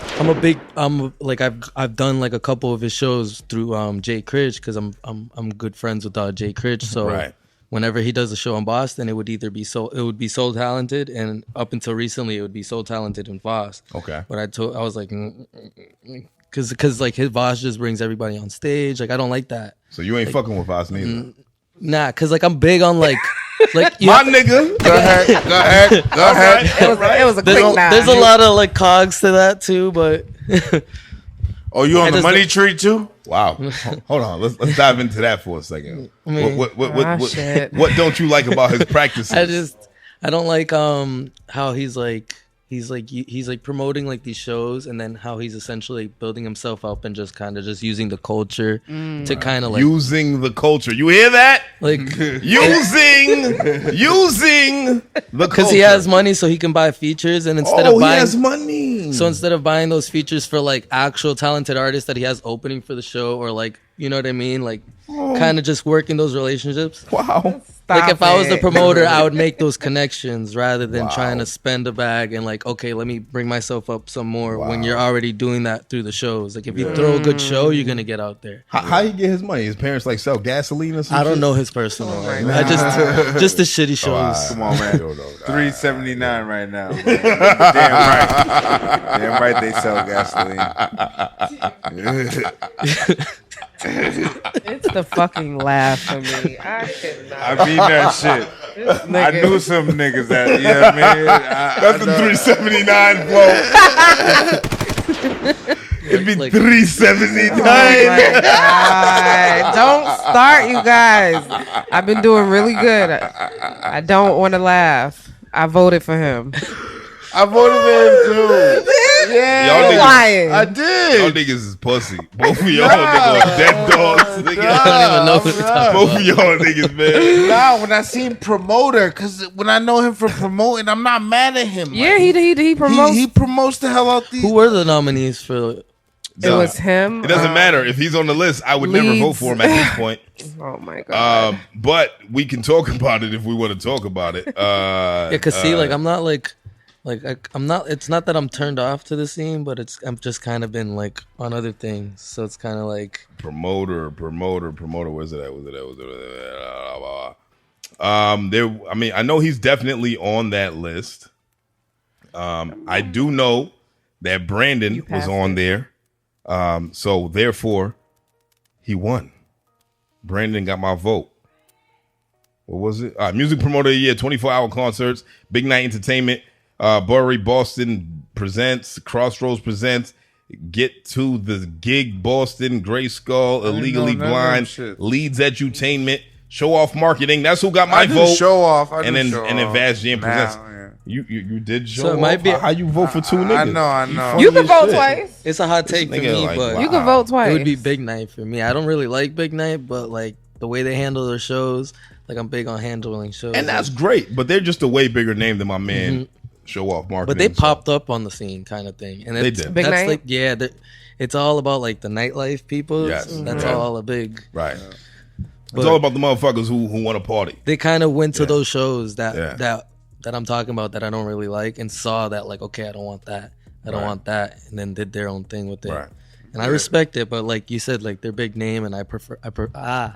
I've done like a couple of his shows through Jay Critch because I'm good friends with Jay Critch. So whenever he does a show in Boston, it would be Soul Talented, and up until recently it would be Soul Talented and Voss. Okay. But I was like, because like his Voss just brings everybody on stage. Like I don't like that. So you ain't fucking with Voss neither. Nah, because like I'm big on like my nigga. Go ahead. It was a quick nah. There's a lot of like cogs to that too, but oh, you on the money tree too? Wow. Hold on. Let's dive into that for a second. I mean, what don't you like about his practices? I don't like how he's promoting like these shows, and then how he's essentially building himself up and just kind of just using the culture to kind of like using the culture. You hear that? Like using the culture. Because he has money, so he can buy features, and instead of buying, he has money. So instead of buying those features for like actual talented artists that he has opening for the show, or like you know what I mean, like kind of just working those relationships. Wow. Like if I was the promoter, I would make those connections rather than trying to spend a bag and like, okay, let me bring myself up some more when you're already doing that through the shows. Like if you throw a good show, you're gonna get out there. How he get his money? His parents like sell gasoline or something? I don't know his personal. I just the shitty shows. Come on, man. $3.79 right now. Damn right they sell gasoline. It's the fucking laugh for me. I cannot. I mean that shit. I knew some niggas that, you know what I mean? That's the $3.79 flow. It'd be like, $3.79. Oh my God. Don't start, you guys. I've been doing really good. I don't want to laugh. I voted for him. I voted for him too. Yeah, You're lying. I did. Y'all niggas is pussy. Both of y'all niggas are dead dogs. Nigga. I don't even know what you're talking Both of about. y'all niggas, man. Nah, when I seen promoter, because when I know him for promoting, I'm not mad at him. Yeah, he promotes. He promotes the hell out these. Who were the nominees for? It was him. It doesn't matter. If he's on the list, I would never vote Leeds. for him at this point. Oh my god. But we can talk about it if we want to talk about it. Yeah, cause see, like I'm not I'm not. It's not that I'm turned off to the scene, but I'm just kind of been like on other things. So it's kind of like promoter. Where's it at? There. I mean, I know he's definitely on that list. I do know that Brandon was on there. So therefore, he won. Brandon got my vote. What was it? Music Promoter of the Year, 24-hour concerts, Big Night Entertainment, Bury Boston presents, Crossroads presents, Get to the Gig Boston, Gray Skull, Illegally Blind, Leeds Edutainment, Show Off Marketing. That's who got my vote. Show Off. And then Vast Jam presents. You did show So it off? might be- How you vote for two niggas? I know. You can vote twice. it's a hot take for nigga me, like, but wow. You can vote twice. it would be Big Night for me. I don't really like Big Night, but like the way they handle their shows, like I'm big on handling shows. And that's great, but they're just a way bigger name than my man Show Off Marketing. But they popped up on the scene, kind of thing. And They it's, did. Big that's Night? like, yeah, it's all about like the nightlife people. Yes. That's Yeah. all a big. Right. But It's all about the motherfuckers who want to party. they kind of went to Yeah. those shows that Yeah. that I'm talking about that I don't really like, and saw that like, okay, I don't want that, I don't Right. want that, and then did their own thing with it. Right. And I respect it, but like you said, like they're big name, and I prefer. I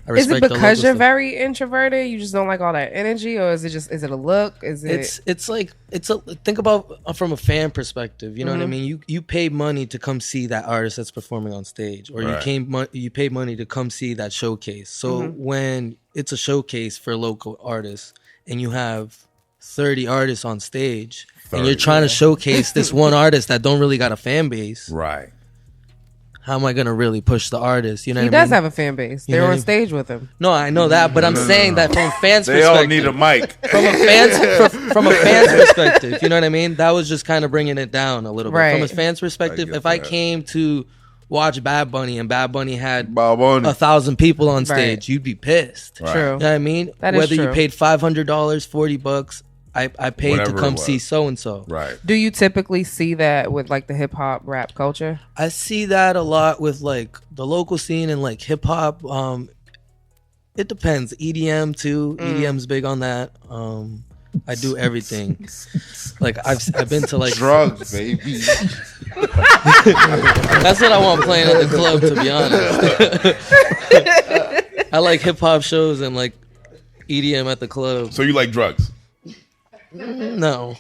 Is respect it the because local you're stuff. very introverted? You just don't like all that energy, or is it a look? Is it? It's like think about from a fan perspective. You know Mm-hmm. what I mean? You pay money to come see that artist that's performing on stage, or Right. you pay money to come see that showcase. So Mm-hmm. when it's a showcase for local artists, and you have 30 artists on stage, and you're trying to showcase this one artist that don't really got a fan base, Right. how am I gonna really push the artist? You know He what I does mean? have a fan base. You They're know what on I mean? stage with him. No, I know that, but I'm saying that from a fan's They perspective. all need a mic. From a fan's perspective, you know what I mean? That was just kind of bringing it down a little bit. Right. From a fan's perspective, get if I that. came to watch Bad Bunny and Bad Bunny had Bob Bunny. 1,000 people on Right. stage, you'd be pissed. Right. True. You know what I mean? That is Whether you true. paid $500, $40, I paid Whatever to it come was. see so and so. Right. Do you typically see that with like the hip hop rap culture? I see that a lot with like the local scene and like hip hop. It depends. EDM too. EDM's big on that. I do everything. Like I've been to like Drugs, baby. That's what I want playing at the club, to be honest. I like hip hop shows and like EDM at the club. So you like drugs? No.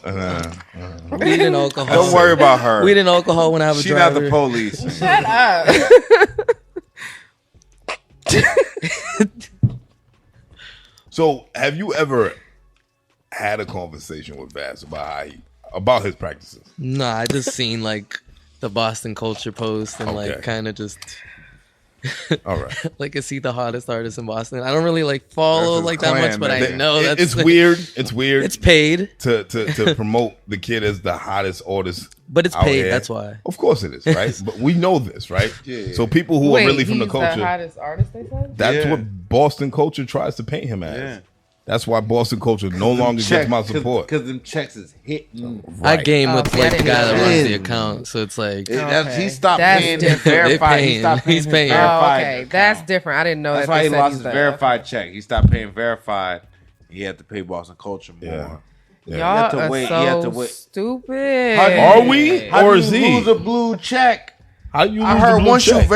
Weed and alcohol. Don't worry about her. Weed and alcohol when I have a She not driver. the police. Shut up. So have you ever had a conversation with Vaz about his practices? Nah, I just seen like the Boston culture post and Okay. like kind of just All right. like is he the hottest artist in Boston? I don't really like follow That's like his that clan, much, but man. I know that's It's like, weird. It's weird. It's paid, to promote the kid as the hottest artist. but it's out paid. here. That's why. Of course it is, right? But we know this, right? Yeah. So people who Wait, are really from the he's culture, the hottest artist, they said? that's Yeah. what Boston culture tries to paint him as. Yeah. That's why Boston culture no longer gets my support. Because them checks is hitting. I Right. game Oh, with see, I like the didn't guy know that that. runs the account, so it's like Okay. He stopped That's paying his different. verified. They He stopped paying He's his paying. verified. Oh, okay. That's different. I didn't know That's that. why they he said lost he's his the- verified check. He stopped paying verified. He had to pay Boston Culture more. Yeah. Yeah. Y'all had to are wait. so He had to wait. stupid. Are we? How Or do is you he? lose a blue check? How you? I lose heard the blue once check? you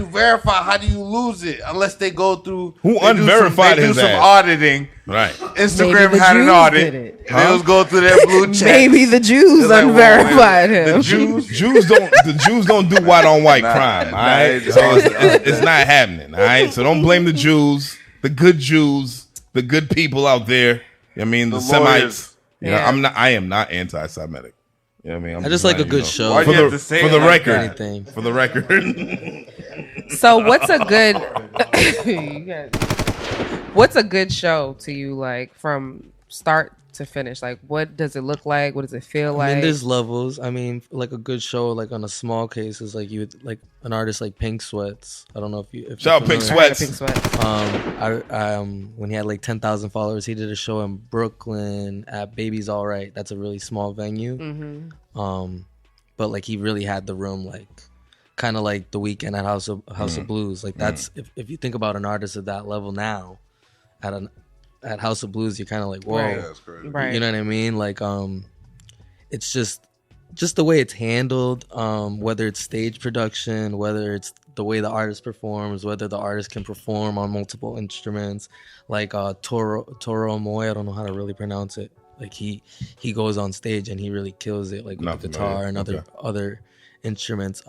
verify. How do you lose it? Unless they go through. Who they do unverified They do his some ass? auditing. Right. Instagram Maybe the had an Jews audit. did it. And they was going through their blue check. Maybe the Jews They're like, unverified well, him. The Jews. The Jews don't do white on white crime. All right, nah, so it's not happening. All right, so don't blame the Jews, the good people out there. I mean, the The Semites. lawyers. Yeah, I am not anti-Semitic. You know what I mean? I'm I just like a letting you good know. show. Why'd For you have the, to say for it the like record, that? Anything. for the record, So what's a good you guys- what's a good show to you, like from start to finish? Like, what does it look like? What does it feel like? I mean, there's levels. I mean, like a good show, like on a small case, is like you would, like an artist like Pink Sweats. I don't know if you shout out Pink Sweats. Pink Sweats. When he had like 10,000 followers, he did a show in Brooklyn at Baby's All Right. That's a really small venue. Mm-hmm. But like he really had the room, like kind of like The Weeknd at House of Blues. Like that's if you think about an artist at that level now, at House of Blues, you're kind of like, whoa, Right. Yeah, that's crazy. Right. You know what I mean? Like it's just the way it's handled, whether it's stage production, whether it's the way the artist performs, whether the artist can perform on multiple instruments. Like Toro Moy, I don't know how to really pronounce it. Like he goes on stage and he really kills it, like with the guitar and other instruments.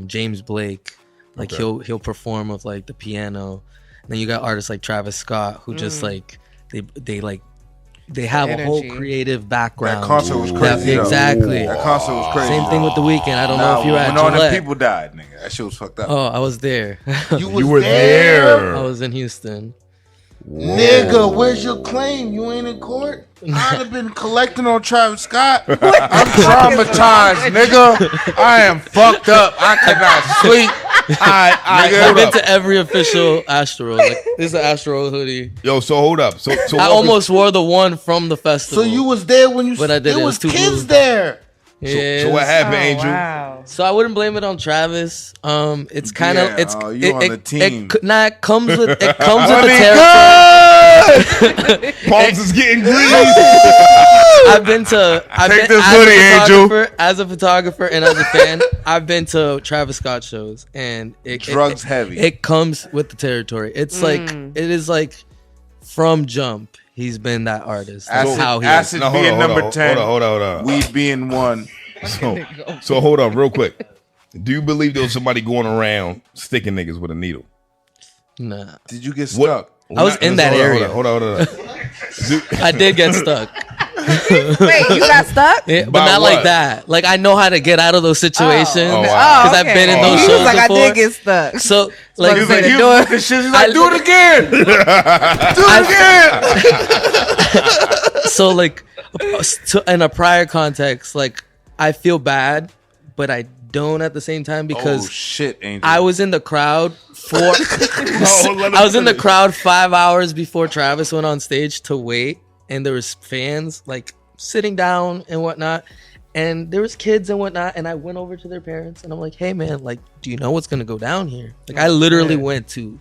James Blake, like he'll perform with like the piano. And then you got artists like Travis Scott who just like they have a whole creative background. That concert was crazy. Exactly. That concert was crazy. Same thing with The Weeknd. I don't know if you were at when all Gillette. the people died, nigga. That shit was fucked up. Oh, I was there. You were there. I was in Houston. Whoa. Nigga, where's your claim? You ain't in court? I'd have been collecting on Travis Scott. I'm traumatized, nigga. I am fucked up. I cannot sleep. I've been to every official Astro. Like, this is an Astro hoodie. Yo, so hold up. So I almost wore the one from the festival. So you was there when you? But I did. There was kids there. Yeah, so what happened, Angel? Wow. So I wouldn't blame it on Travis. It's kind of you on the team. It comes with the territory. Palms is getting greasy. I've been to. Take this hoodie, Angel. As a photographer and as a fan, I've been to Travis Scott shows, and Drugs heavy. It comes with the territory. It's like it is like from jump. He's been that artist. That's how he is. Acid being number 10. Hold on. Weed being 1. So hold on, real quick. Do you believe there was somebody going around sticking niggas with a needle? Nah. Did you get stuck? I was in that area. Hold on. I did get stuck. Wait, you got stuck? Yeah, but By not what? like that. Like I know how to get out of those situations Oh, because wow. okay. I've been in those He shows was like, before. I did get stuck. So like, He's He's like, do it. he's like, do it again. Do it again. so like, in a prior context, like I feel bad, but I don't at the same time because Oh shit, Angel. I was in the crowd I was in the crowd 5 hours before Travis went on stage to wait, and there was fans like sitting down and whatnot, and there was kids and whatnot, and I went over to their parents and I'm like, hey man, like, do you know what's gonna go down here? Like I literally went to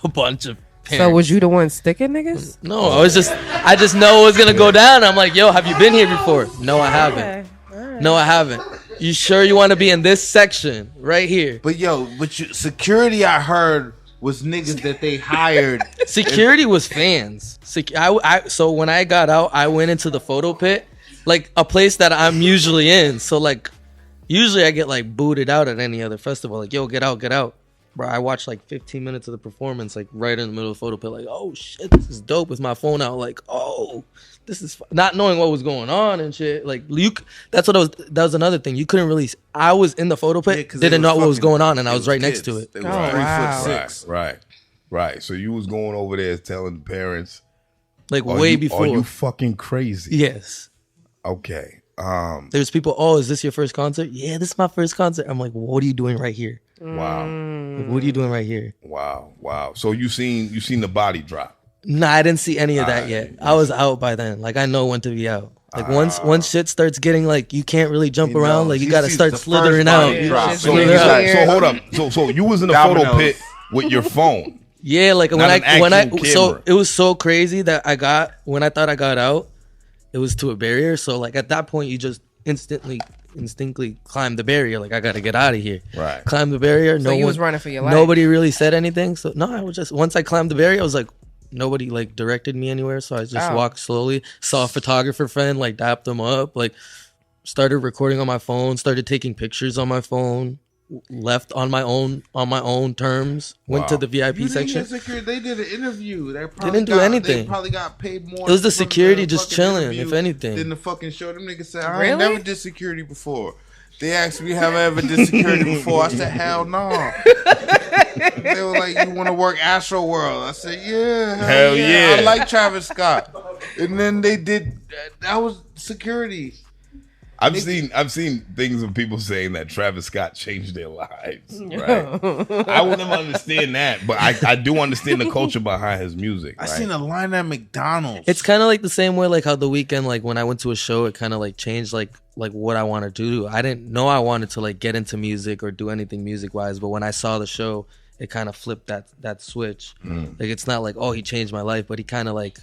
a bunch of parents. So was you the one sticking niggas? No, I just know what's gonna go down. I'm like, yo, have you been here before? No, I haven't. Okay. All right. No, I haven't. You sure you want to be in this section right here? But security, I heard, was niggas that they hired. Security was fans. So when I got out, I went into the photo pit, like a place that I'm usually in. So like, usually I get like booted out at any other festival. Like, yo, get out. Bro, I watched like 15 minutes of the performance, like right in the middle of the photo pit. Like, oh shit, this is dope with my phone out. Like, oh, this is not knowing what was going on and shit. Like, that was another thing. You couldn't really. I was in the photo pit, didn't know what was going on, and I was right next to it. They were Oh, 3'6". Right. So you was going over there telling the parents, Like way before. Are you fucking crazy? Yes. Okay. There's people. Oh, is this your first concert? Yeah, this is my first concert. I'm like, what are you doing right here? Wow. Like, what are you doing right here? Wow. So you seen the body drop. Nah, I didn't see any of that yet. I was out by then. Like I know when to be out. Like once shit starts getting like you can't really jump around. Like you got to start slithering out. So hold up. So you was in the photo pit with your phone. Yeah, like when Not I an actual so camera. it was so crazy that when I thought I got out, it was to a barrier. So like at that point, you just instinctively climb the barrier. Like I got to get out of here. Right. Climb the barrier. So you was running for your life. Nobody really said anything. So no, I was just once I climbed the barrier, I was like. Nobody like directed me anywhere, so I just walked slowly. Saw a photographer friend, like dapped him up, like started recording on my phone, started taking pictures on my phone, left on my own terms, went to the VIP section. They did an interview. They didn't do anything. They probably got paid more. It was the security just chilling, if anything. Than the fucking show. Them niggas said, Really? I never did security before. They asked me, have I ever did security before? I said, hell no. They were like, you want to work Astro World? I said, yeah. Hell yeah. I like Travis Scott. And then they did that was security. I've seen things of people saying that Travis Scott changed their lives. Right? I will never understand that, but I do understand the culture behind his music. I seen a line at McDonald's. It's kind of like the same way, like how The Weeknd, like when I went to a show, it kind of like changed like what I wanted to do. I didn't know I wanted to like get into music or do anything music wise, but when I saw the show, it kind of flipped that switch. Like it's not like, oh, he changed my life, but he kind of like,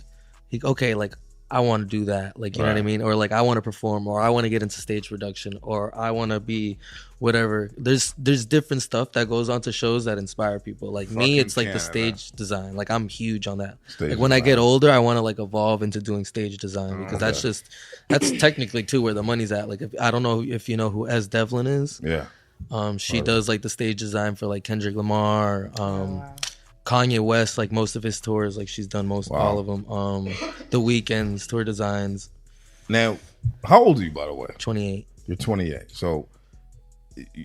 like I want to do that, like you know what I mean, or like I want to perform, or I want to get into stage production, or I want to be whatever. There's different stuff that goes on to shows that inspire people. Like me, it's like the stage design. Like I'm huge on that. Like when I get older, I want to like evolve into doing stage design because that's technically too where the money's at. Like I don't know if you know who S. Devlin is. Yeah. She does like the stage design for like Kendrick Lamar. Kanye West, like most of his tours, like she's done all of them. The Weeknd's tour designs. Now, how old are you, by the way? 28. You're 28. So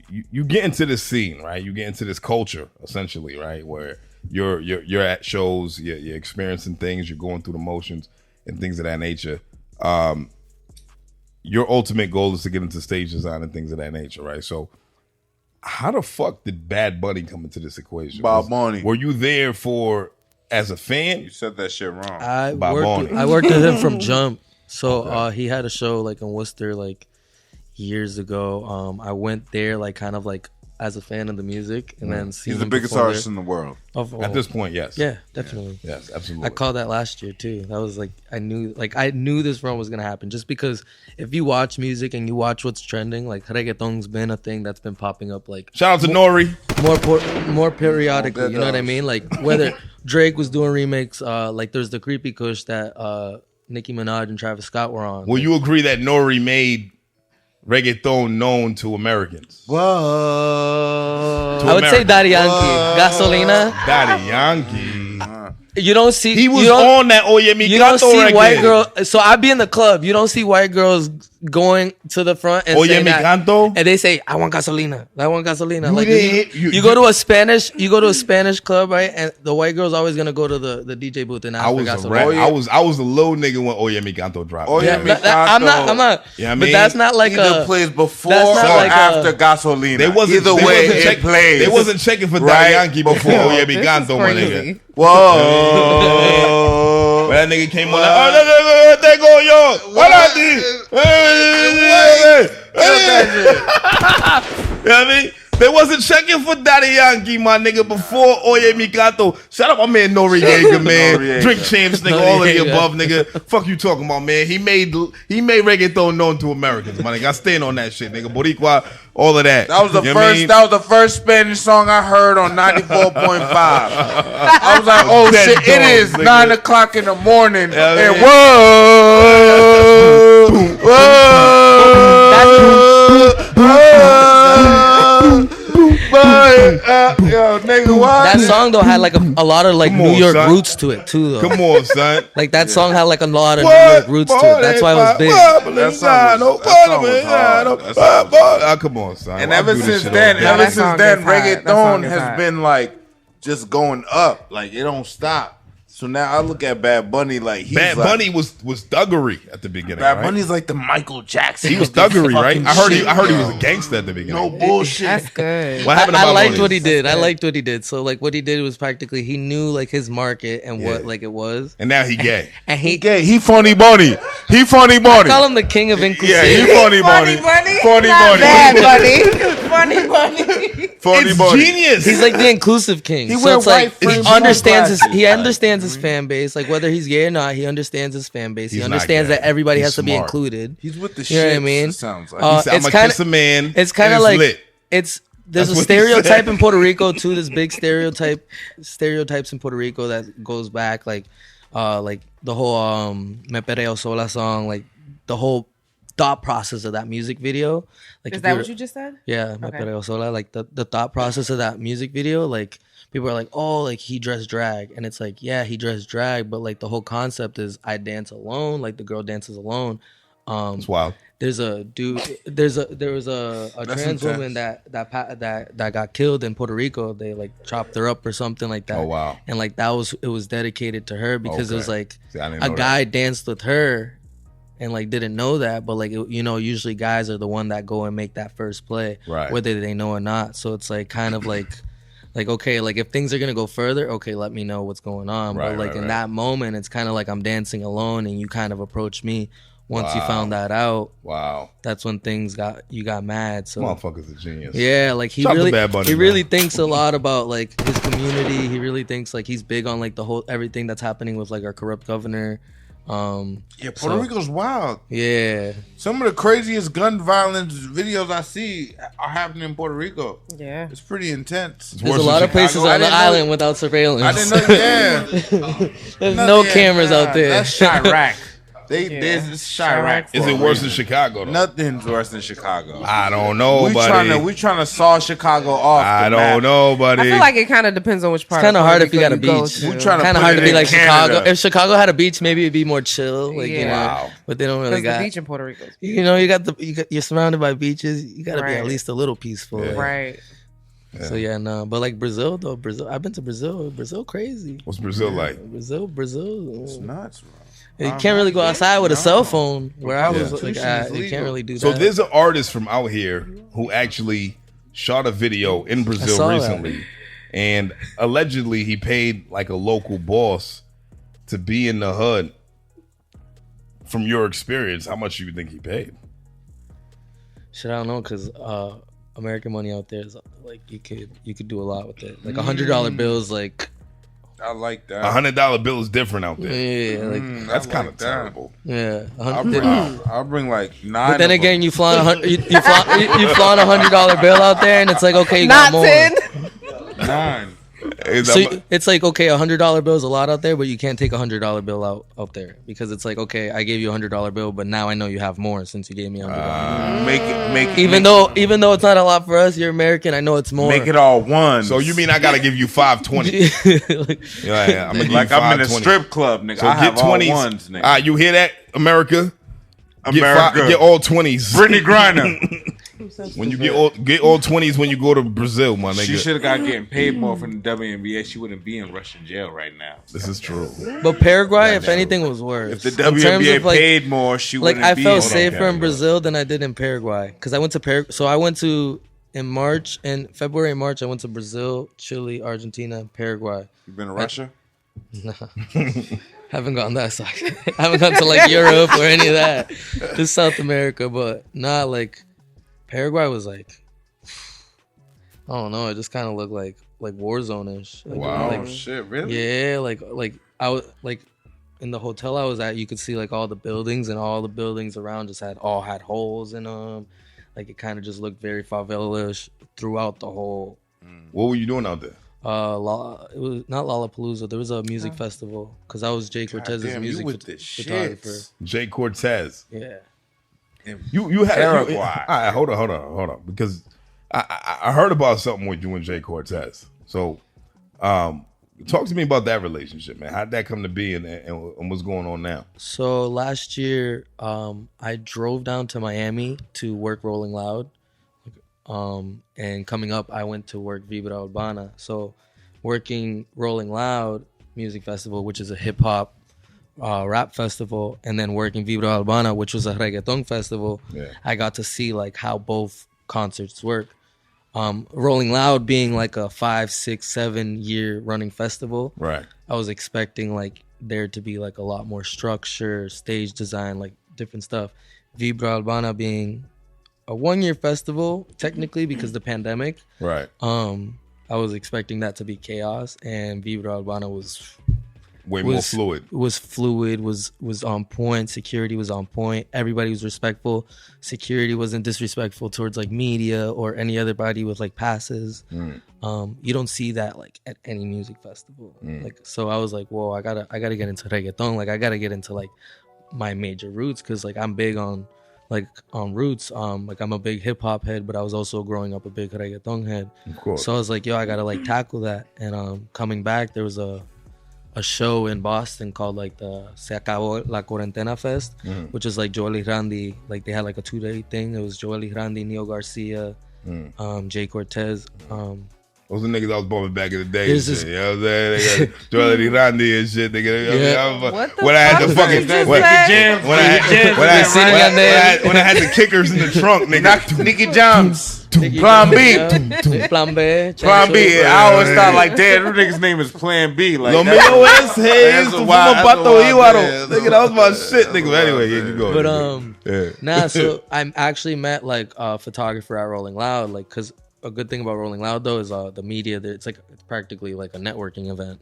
you get into this scene, right? You get into this culture, essentially, right? Where you're at shows, you're experiencing things, you're going through the motions and things of that nature. Your ultimate goal is to get into stage design and things of that nature, right? So how the fuck did Bad Bunny come into this equation? Bob Bunny. Were you there as a fan? You said that shit wrong. I worked with him from Jump. So he had a show like in Worcester like years ago. I went there like kind of like as a fan of the music, and then he's the biggest artist in the world at this point. Yes, yeah, definitely. Yes, absolutely. I called that last year too. That was like I knew this run was gonna happen just because if you watch music and you watch what's trending, like reggaeton's been a thing that's been popping up. Like shout out to Nori. More periodically, you know what I mean? Like whether Drake was doing remakes, like there's the Creepy Kush that Nicki Minaj and Travis Scott were on. Will you agree that Nori made reggaeton known to Americans? Whoa. I would say Daddy Yankee. Gasolina. Daddy Yankee. You don't see. He was on that Oye Mi Canto. You don't see record. white girls. So I be in the club. You don't see white girls going to the front and Oye saying Mi that, Canto, and they say, "I want gasolina. I want gasolina." You like did. you go to a Spanish club, right? And the white girl's always gonna go to the DJ booth and ask for gasolina. I was a little nigga when Oye Mi Canto dropped. I'm not. Yeah, but that's not like either plays before or after gasolina. They wasn't plays. They wasn't checking for Daddy Yankee before Oye Mi Canto, my nigga. Whoa. When that nigga came on, like, they go, yo, what I did? You know what I mean? They wasn't checking for Daddy Yankee, my nigga, before Oye Mi Canto. Shout out my man Noriega, man. Drink Champs, nigga, all of the above, nigga. Fuck you talking about, man. He made reggaeton known to Americans, my nigga. I stand on that shit, nigga. Boricua, all of that. That was the first. That was the first Spanish song I heard on 94.5. I was like, oh shit, it is nigga. 9 o'clock in the morning, and whoa, yo, nigga, what? That song though had like a lot of like New York roots to it too, though. Come on, son. Like that song had like a lot of New York roots to it. That's why it was big. Come on, son. And ever since then, reggaeton has been like just going up. Like it don't stop. So now I look at Bad Bunny like Bad Bunny was thuggery at the beginning. Bad Bunny's like the Michael Jackson. He was thuggery, right? I heard he was a gangster at the beginning. No bullshit. That's good. What happened? I liked what he did. I liked what he did. So like what he did was practically he knew like his market and what like it was. And now he gay. And he gay. He funny Bunny. He funny Bunny. I call him the king of inclusivity. Yeah, he funny Bunny. Funny Bunny. Bad Bunny. Funny Bunny. Funny Bunny. Genius. He's like the inclusive king. He so it's like he understands his fan base. Like whether he's gay or not, he understands his fan base. He understands that everybody has to be included. He's with the shit. You know what I mean? It sounds like. I'm gonna kiss a man. It's kind of like lit. There's a stereotype in Puerto Rico too. This big stereotypes in Puerto Rico that goes back like the whole Me Pereo Sola song, like the whole thought process of that music video. Like is that what you just said? Yeah, Me Pereo Sola. Like the thought process of that music video, like. People are like, oh, like he dressed drag. And it's like, yeah, he dressed drag. But like the whole concept is I dance alone. Like the girl dances alone. It's wild. There's a dude. There was a trans woman that got killed in Puerto Rico. They like chopped her up or something like that. Oh wow! And like it was dedicated to her because it was like a guy danced with her, and like didn't know that. But like usually guys are the one that go and make that first play, right? Whether they know or not. So it's like kind of like. Like, okay, like if things are going to go further, okay, let me know what's going on. But like in that moment, it's kind of like I'm dancing alone and you kind of approach me. Once you found that out, that's when things got mad. So motherfucker's a genius. Yeah, like he really thinks a lot about like his community. He really thinks like he's big on like the whole everything that's happening with like our corrupt governor. Puerto Rico's wild. Yeah, some of the craziest gun violence videos I see are happening in Puerto Rico. Yeah, it's pretty intense. There's a lot of places on the island without surveillance. I didn't know. Yeah, there's no cameras out there. That's Chirac. There's Chirac. Is it worse than Chicago though? Nothing's worse than Chicago. I don't know, buddy. We trying to saw Chicago off. I don't know, buddy. I feel like it kind of depends on which part. It's kind of hard if you got a beach. We trying to kind of hard to be like Canada. Chicago. If Chicago had a beach, maybe it'd be more chill. Like but they don't really got the beach in Puerto Rico. You're surrounded by beaches. You got to be at least a little peaceful, right? Yeah. So but like Brazil though, I've been to Brazil. Brazil crazy. What's Brazil like? Brazil. It's nuts, bro. You can't really go outside with a cell phone. Where I was like, you can't really do that. So there's an artist from out here who actually shot a video in Brazil recently, and allegedly he paid like a local boss to be in the hood. From your experience, how much do you think he paid? Shit, I don't know, because American money out there is like you could do a lot with it. Like $100 bills, like. I like that. $100 bill is different out there. Yeah, like that's kind of terrible. Yeah, I'll bring like 9. But then again, you flaunt you flaunt $100 bill out there, and it's like okay, you not got more. 10. 9. So it's like okay, $100 bill is a lot out there, but you can't take $100 bill out there because it's like okay, I gave you $100 bill, but now I know you have more since you gave me $100. Even though it's not a lot for us, you're American. I know it's more. Make it all one. So you mean I gotta give you $520? Yeah, I'm I'm in a strip club, nigga. So I have get 20s. all ones, nigga. You hear that, America? Get all 20s. Brittany Griner. When you get all 20s when you go to Brazil, my nigga. She should have got getting paid more from the WNBA. She wouldn't be in Russian jail right now. This is true. But Paraguay, if anything, was worse. If the WNBA paid more, she wouldn't be. Like I felt safer in Brazil than I did in Paraguay because I went to Paraguay. So I went to in February and March. I went to Brazil, Chile, Argentina, Paraguay. You been to Russia? No. Haven't gone that side. I haven't gone to like Europe or any of that. Just South America, but not like Paraguay was like I don't know. It just kind of looked like war zone-ish. Like, wow, like, shit, really? Yeah, like I was like in the hotel I was at. You could see like all the buildings, and all the buildings around just had holes in them. Like it kind of just looked very favela-ish throughout the whole. What were you doing out there? It was not Lollapalooza. There was a music festival because I was Jay Cortez's music photographer. Jay Cortez. Yeah. You had all right, hold on, because I heard about something with you and Jay Cortez. So, talk to me about that relationship, man. How'd that come to be, and what's going on now? So last year, I drove down to Miami to work Rolling Loud. And coming up, I went to work Vibra Urbana. So working Rolling Loud Music Festival, which is a hip hop rap festival, and then working Vibra Urbana, which was a reggaeton festival, I got to see like how both concerts work. Rolling Loud being like a 5, 6, 7 year running festival. Right. I was expecting like there to be like a lot more structure, stage design, like different stuff. Vibra Urbana being a 1 year festival, technically, because the pandemic. Right. I was expecting that to be chaos, and Vibra Urbana was more fluid. Was fluid, was on point. Security was on point. Everybody was respectful. Security wasn't disrespectful towards like media or any other body with like passes. You don't see that like at any music festival. Like, so I was like, whoa, I gotta get into reggaeton. Like I gotta get into like my major roots, because like I'm big on roots. Like I'm a big hip hop head, but I was also growing up a big reggaeton head. Of course. So I was like, yo, I gotta like tackle that. And coming back, there was a a show in Boston called like the Se Acabó la Cuarentena Fest, which is like Joel y Randy. Like they had like a 2-day thing. It was Joel y Randy, Neo Garcia, Jay Cortez. Those are niggas I was bumping back in the day. There's Shit, this- you know what I'm saying? They got Joel y Randy and shit. Nigga. What the When I had fuck the fucking did you just when say? I had the kickers in the trunk, nigga. Nicky Jones. Plan B. Plan B. Plan B. I always thought like, damn, them niggas' name is Plan B. Like, Lo mío es that's tu a wild- fumo that's a pato wild jíbaro. man. Nigga, that was my shit, nigga. But anyway, yeah, you go. But yeah. nah. So I actually met like a photographer at Rolling Loud, like because a good thing about Rolling Loud though is the media. It's practically like a networking event.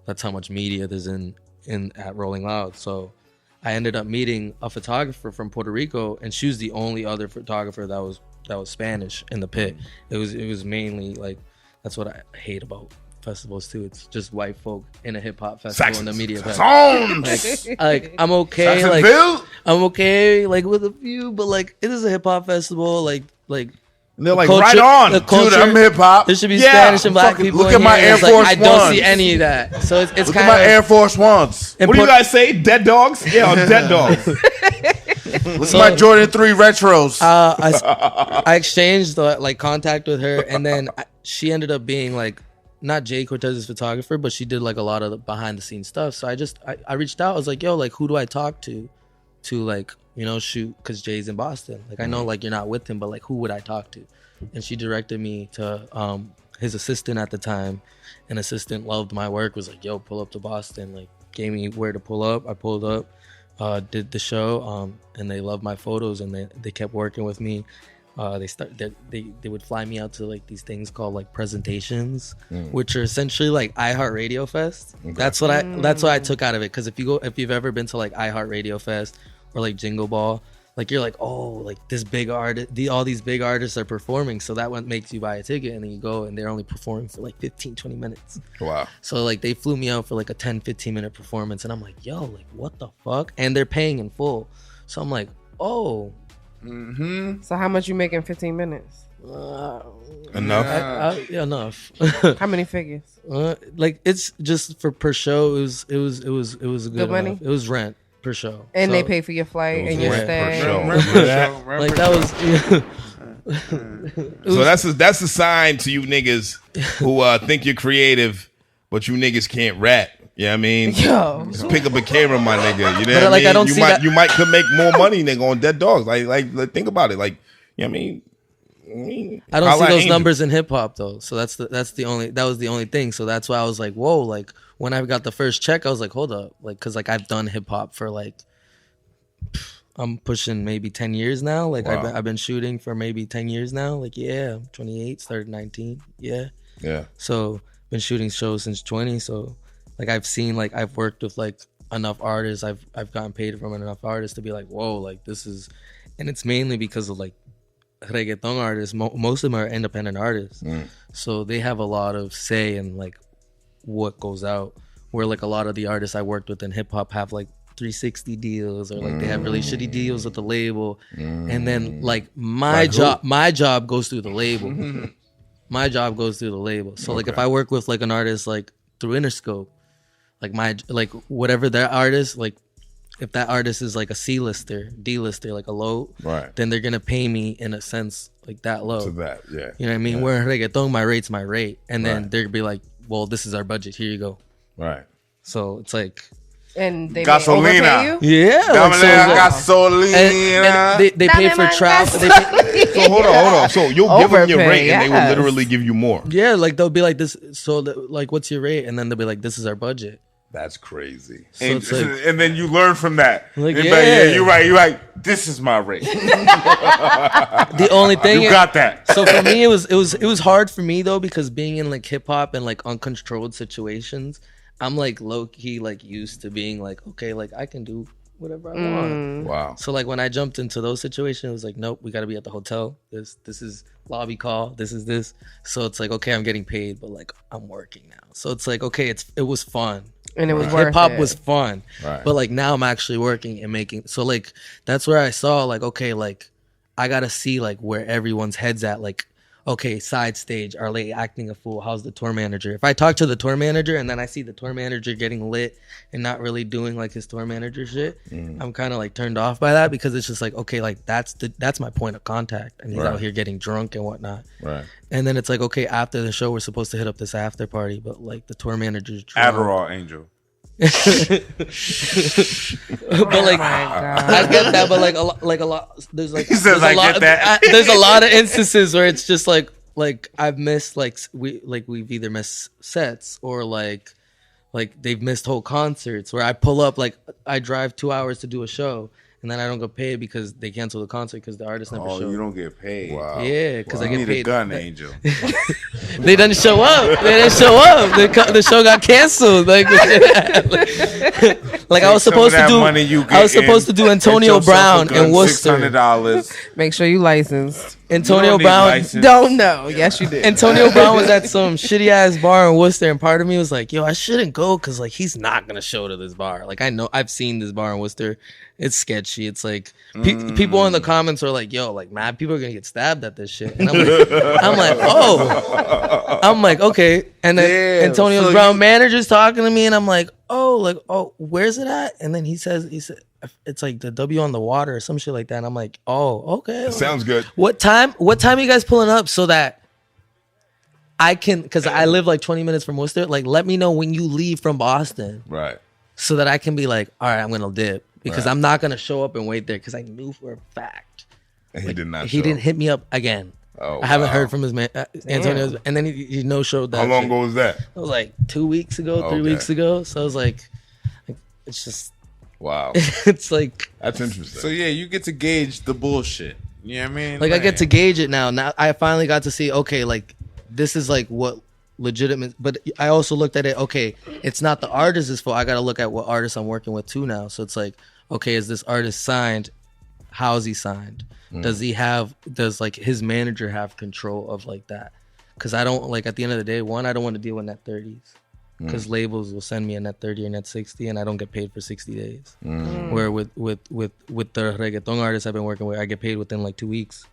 That's how much media there's in at Rolling Loud. So I ended up meeting a photographer from Puerto Rico, and she was the only other photographer that was Spanish in the pit. It was mainly like, that's what I hate about festivals too. It's just white folk in a hip hop festival in the media event. Like I'm okay, I'm okay like with a few, but like it is a hip hop festival. Like And they're like, culture- right on. the culture- Dude, I'm hip hop. There should be Yeah, Spanish and black fucking people. look in at my here. Air It's like, Force I don't Ones. see any of that. So it's Look kind at my of Air Force Ones. What do you guys say? Dead dogs? Yeah, on dead dogs. Look at my Jordan 3 retros. I exchanged like contact with her, and then she ended up being like not Jay Cortez's photographer, but she did like a lot of the behind the scenes stuff. So I reached out. I was like, yo, like who do I talk to like shoot, because Jay's in Boston. Like I know like you're not with him, but like who would I talk to? And she directed me to his assistant at the time. An assistant loved my work, was like, yo, pull up to Boston, like gave me where to pull up. I pulled up, did the show, and they loved my photos, and they kept working with me. They would fly me out to like these things called like presentations, which are essentially like iHeartRadio Fest. Okay. That's what I took out of it, because if you've ever been to like iHeartRadio Fest or like Jingle Ball, like you're like, oh, like this big artist, all these big artists are performing, so that one makes you buy a ticket, and then you go and they're only performing for like 15-20 minutes. Wow. So like they flew me out for like a 10-15 minute performance, and I'm like, yo, like what the fuck? And they're paying in full. So I'm like, oh. So how much you make in 15 minutes? Enough. Yeah, enough. How many figures? Like it's just for per show. It was a good money? enough. It was rent per show, And so, they pay for your flight and your rent per stay. show. like that was. So that's a sign to you niggas who think you're creative, but you niggas can't rap. You know what I mean? Yo. Just pick up a camera, my nigga. You know But, what like, I I mean? don't see that- You might could make more money, nigga, on dead dogs. Like think about it. Like, you know what I mean? I don't see Holla those Angel. numbers in hip hop though. So that was the only thing. So that's why I was like, whoa, like when I got the first check, I was like, hold up, like because like I've done hip hop for like I'm pushing maybe 10 years now. Like Wow. I've been shooting for maybe 10 years now. Like yeah, I'm 28, started 19. Yeah. So been shooting shows since 20. So like I've worked with like enough artists. I've gotten paid from enough artists to be like, whoa, like this is, and it's mainly because of like reggaeton artists. Most of them are independent artists, so they have a lot of say in like what goes out. Where like a lot of the artists I worked with in hip hop have like 360 deals, or like they have really shitty deals with the label, and then like my job goes through the label. My job goes through the label. So like if I work with like an artist like through Interscope, like whatever their artist, like if that artist is like a C-lister, D-lister, like a low, Right. then they're gonna pay me in a sense like that low. To that, yeah. You know what I mean? Where in reggaeton, my rate's my rate, and then they're gonna be like, well, this is our budget. Here you go. Right. So it's like, And they Gasolina. may overpay you? yeah, like, so it's like- Gasolina. and they pay for travel. They pay, So hold on. So you'll give them your Overpay, rate, and they will yes. literally give you more. yeah, like they'll be like this. So like, what's your rate? And then they'll be like, this is our budget. That's crazy. So And, it's like, and then you learn from that. Like, They be yeah. you're right. This is my rate. the only thing You got that. So for me, it was hard for me though, because being in like hip hop and like uncontrolled situations, I'm like low key like used to being like, okay, like I can do whatever I want. Wow. So like when I jumped into those situations, it was like, nope, we got to be at the hotel. This is lobby call. This is this. So it's like, okay, I'm getting paid, but like I'm working now. So it's like, okay, it was fun. And it was worth Hip hop it. was fun, Right. but like now I'm actually working and making. So like that's where I saw like, okay, like I gotta see like where everyone's heads at. Like, okay, side stage, are they acting a fool? How's the tour manager? If I talk to the tour manager and then I see the tour manager getting lit and not really doing like his tour manager shit, I'm kind of like turned off by that, because it's just like, okay, like that's my point of contact, and he's out here getting drunk and whatnot. Right. And then it's like, okay, after the show we're supposed to hit up this after party, but like the tour manager's drunk. Adderall, Angel. But like, I get that, but like a lot. There's like, He says, there's a "I lot, get that." There's a lot of instances where it's just like I've missed we've either missed sets or like they've missed whole concerts where I pull up, like I drive 2 hours to do a show and then I don't get paid because they cancel the concert because the artist never showed. Oh, you don't get paid. Wow. Yeah, because I You get need paid. a gun, Angel. They didn't show up. The show got canceled. Like I was supposed to do. I was supposed to do Antonio Brown in Worcester. $600. Make sure you licensed. Antonio Brown. Don't know. Yes, you did. Antonio Brown was at some shitty ass bar in Worcester, and part of me was like, yo, I shouldn't go because like he's not gonna show to this bar. Like I know I've seen this bar in Worcester. It's sketchy. It's like people in the comments are like, yo, like mad people are gonna get stabbed at this shit. And I'm like, okay. And then Antonio Brown manager's talking to me, and I'm like, oh, where's it at? And then he said it's like the W on the water or some shit like that. And I'm like, oh, okay. Sounds good. What time are you guys pulling up so that I can, because I live like 20 minutes from Worcester, like let me know when you leave from Boston. Right. So that I can be like, all right, I'm going to dip. Because I'm not going to show up and wait there, because I knew for a fact. And he did not He didn't hit me up again. Oh, I haven't heard from his man, Antonio. And then he no-showed that. How long shit. ago was that? It was like 2 weeks ago, 3 weeks ago. So I was like it's just. Wow. It's like. That's interesting. So yeah, you get to gauge the bullshit. You know what I mean? Like I get to gauge it now. Now I finally got to see, okay, like this is like what legitimate, but I also looked at it, okay, it's not the artist's fault. I got to look at what artist I'm working with too now. So it's like, okay, is this artist signed? How is he signed? Does like his manager have control of like that? Because I don't, like at the end of the day, I don't want to deal with net 30s. Because labels will send me a net 30 or net 60 and I don't get paid for 60 days. Where with the reggaeton artists I've been working with, I get paid within like 2 weeks.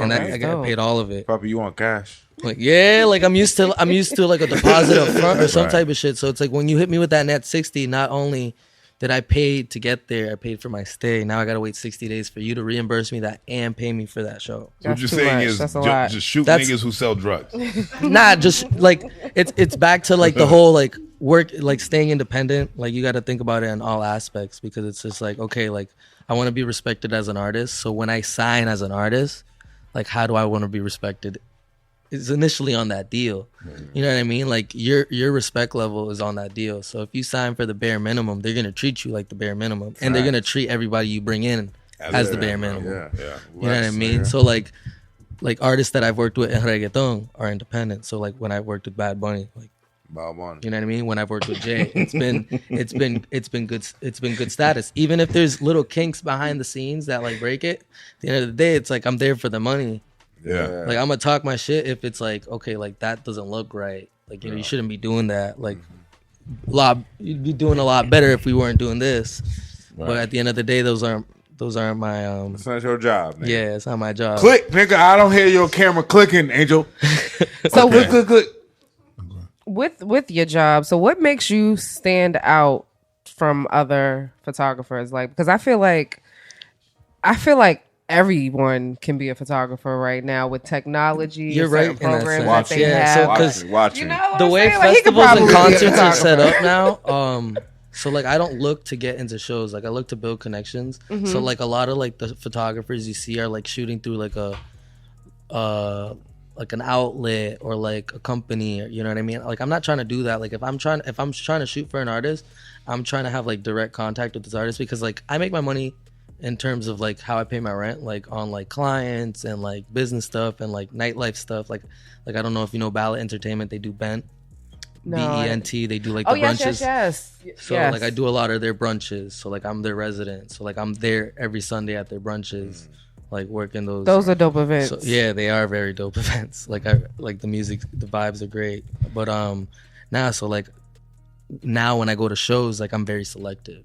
And I got paid all of it. Probably you want cash. Like, yeah, like I'm used to like a deposit up front or some type of shit. So it's like when you hit me with that net 60, not only did I pay to get there, I paid for my stay. Now I gotta wait 60 days for you to reimburse me that and pay me for that show. So what you're saying is just shoot niggas who sell drugs. Nah, just like it's back to like the whole like work, like staying independent. Like you got to think about it in all aspects, because it's just like, okay, like I want to be respected as an artist. So when I sign as an artist, like how do I want to be respected? It's initially on that deal. You know what I mean? Like your respect level is on that deal. So if you sign for the bare minimum, they're gonna treat you like the bare minimum, and they're gonna treat everybody you bring in as the bare minimum. Yeah. You know what I mean? So like artists that I've worked with in reggaeton are independent. So like when I worked with Bad Bunny, like you know what I mean? When I've worked with Jay, it's been good status. Even if there's little kinks behind the scenes that like break it, at the end of the day, it's like I'm there for the money. Yeah. Like I'm gonna talk my shit if it's like, okay, like that doesn't look right. Like you know, you shouldn't be doing that. Like you'd be doing a lot better if we weren't doing this. Right. But at the end of the day, those aren't my It's not your job, nigga. Yeah, it's not my job. Click, nigga. I don't hear your camera clicking, Angel. So click. With your job, so what makes you stand out from other photographers? Like, because I feel like everyone can be a photographer right now with technology. You're right. Programs that they have. So watching. You know the way like, festivals and concerts are set up now, so like I don't look to get into shows. Like I look to build connections. So like a lot of like the photographers you see are like shooting through like an outlet or like a company, or you know what I mean? Like I'm not trying to do that. Like if I'm trying to shoot for an artist, I'm trying to have like direct contact with this artist, because like I make my money in terms of like how I pay my rent, like on like clients and like business stuff and like nightlife stuff. Like I don't know if you know Ballot Entertainment, they do Bent. No, BENT, they do like the brunches. Yes. So like I do a lot of their brunches. So like I'm their resident. So like I'm there every Sunday at their brunches, like working those. Those are dope events. So, yeah, they are very dope events. Like I like the music, the vibes are great. But now when I go to shows, like I'm very selective.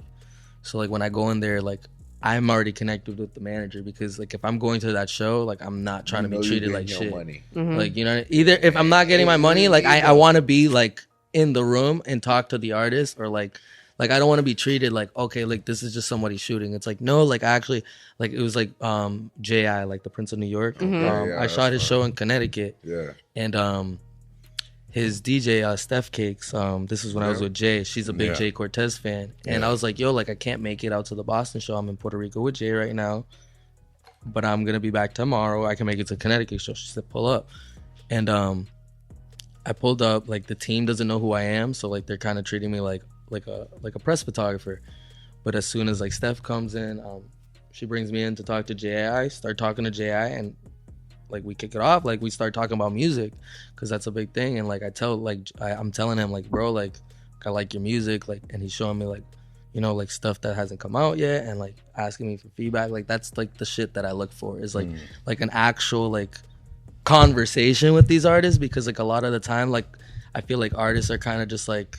So like when I go in there, like I'm already connected with the manager because like if I'm going to that show, like I'm not trying to be treated like shit. Money. Like you know, either if I'm not getting my money, like I want to be like in the room and talk to the artist, or like I don't want to be treated like okay, like this is just somebody shooting. It's like no, like actually, like it was like J.I. like the Prince of New York. I shot his show in Connecticut. And his DJ Steph Cakes. This is when I was with Jay. She's a big Jay Cortez fan, and I was like, "Yo, like I can't make it out to the Boston show. I'm in Puerto Rico with Jay right now, but I'm gonna be back tomorrow. I can make it to Connecticut show." She said, "Pull up," and I pulled up. Like the team doesn't know who I am, so like they're kind of treating me like a press photographer. But as soon as like Steph comes in, she brings me in to talk to J.I. Start talking to J.I. and like we kick it off, like we start talking about music because that's a big thing. And like I'm telling him like, bro, like I like your music, like, and he's showing me like, you know, like stuff that hasn't come out yet, and like asking me for feedback. Like that's like the shit that I look for is like an actual like conversation with these artists, because like a lot of the time like I feel like artists are kind of just like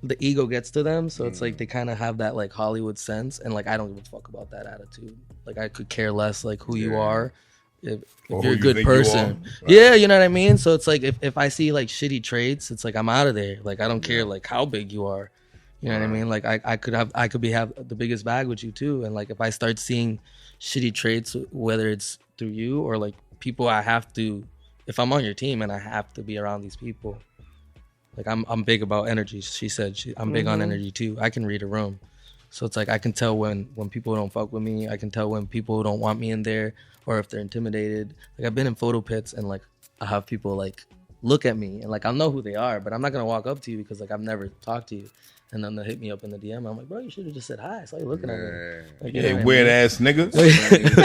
the ego gets to them, so it's like they kind of have that like Hollywood sense, and like I don't give a fuck about that attitude. Like I could care less like who you are, if you're a good person. Yeah, you know what I mean? So it's like if I see like shitty traits, it's like I'm out of there. Like I don't care like how big you are. You know what I mean? Like I could have the biggest bag with you too. And like if I start seeing shitty traits, whether it's through you or like people I have to, if I'm on your team and I have to be around these people. Like I'm big about energy. She said I'm big on energy too. I can read a room. So it's like I can tell when people don't fuck with me. I can tell when people don't want me in there, or if they're intimidated. Like I've been in photo pits and like I have people like look at me and like I'll know who they are, but I'm not gonna walk up to you because like I've never talked to you. And then they'll hit me up in the DM. I'm like, bro, you should have just said hi. I saw you looking at me. Like, yeah, weird ass nigga.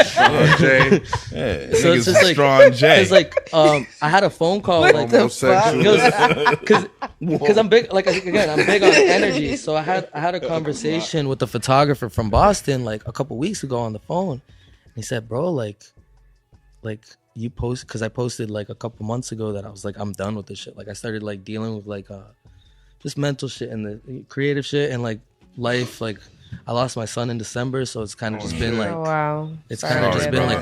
Strong J. Yeah, so it's just like Strong J. It's like I had a phone call like because I'm big. Like again, I'm big on energy. So I had a conversation with the photographer from Boston like a couple weeks ago on the phone. And he said, bro, like you post, because I posted like a couple months ago that I was like I'm done with this shit. Like I started like dealing with like just mental shit and the creative shit and like life. Like I lost my son in December, so it's kind of just been like, it's kind of just been like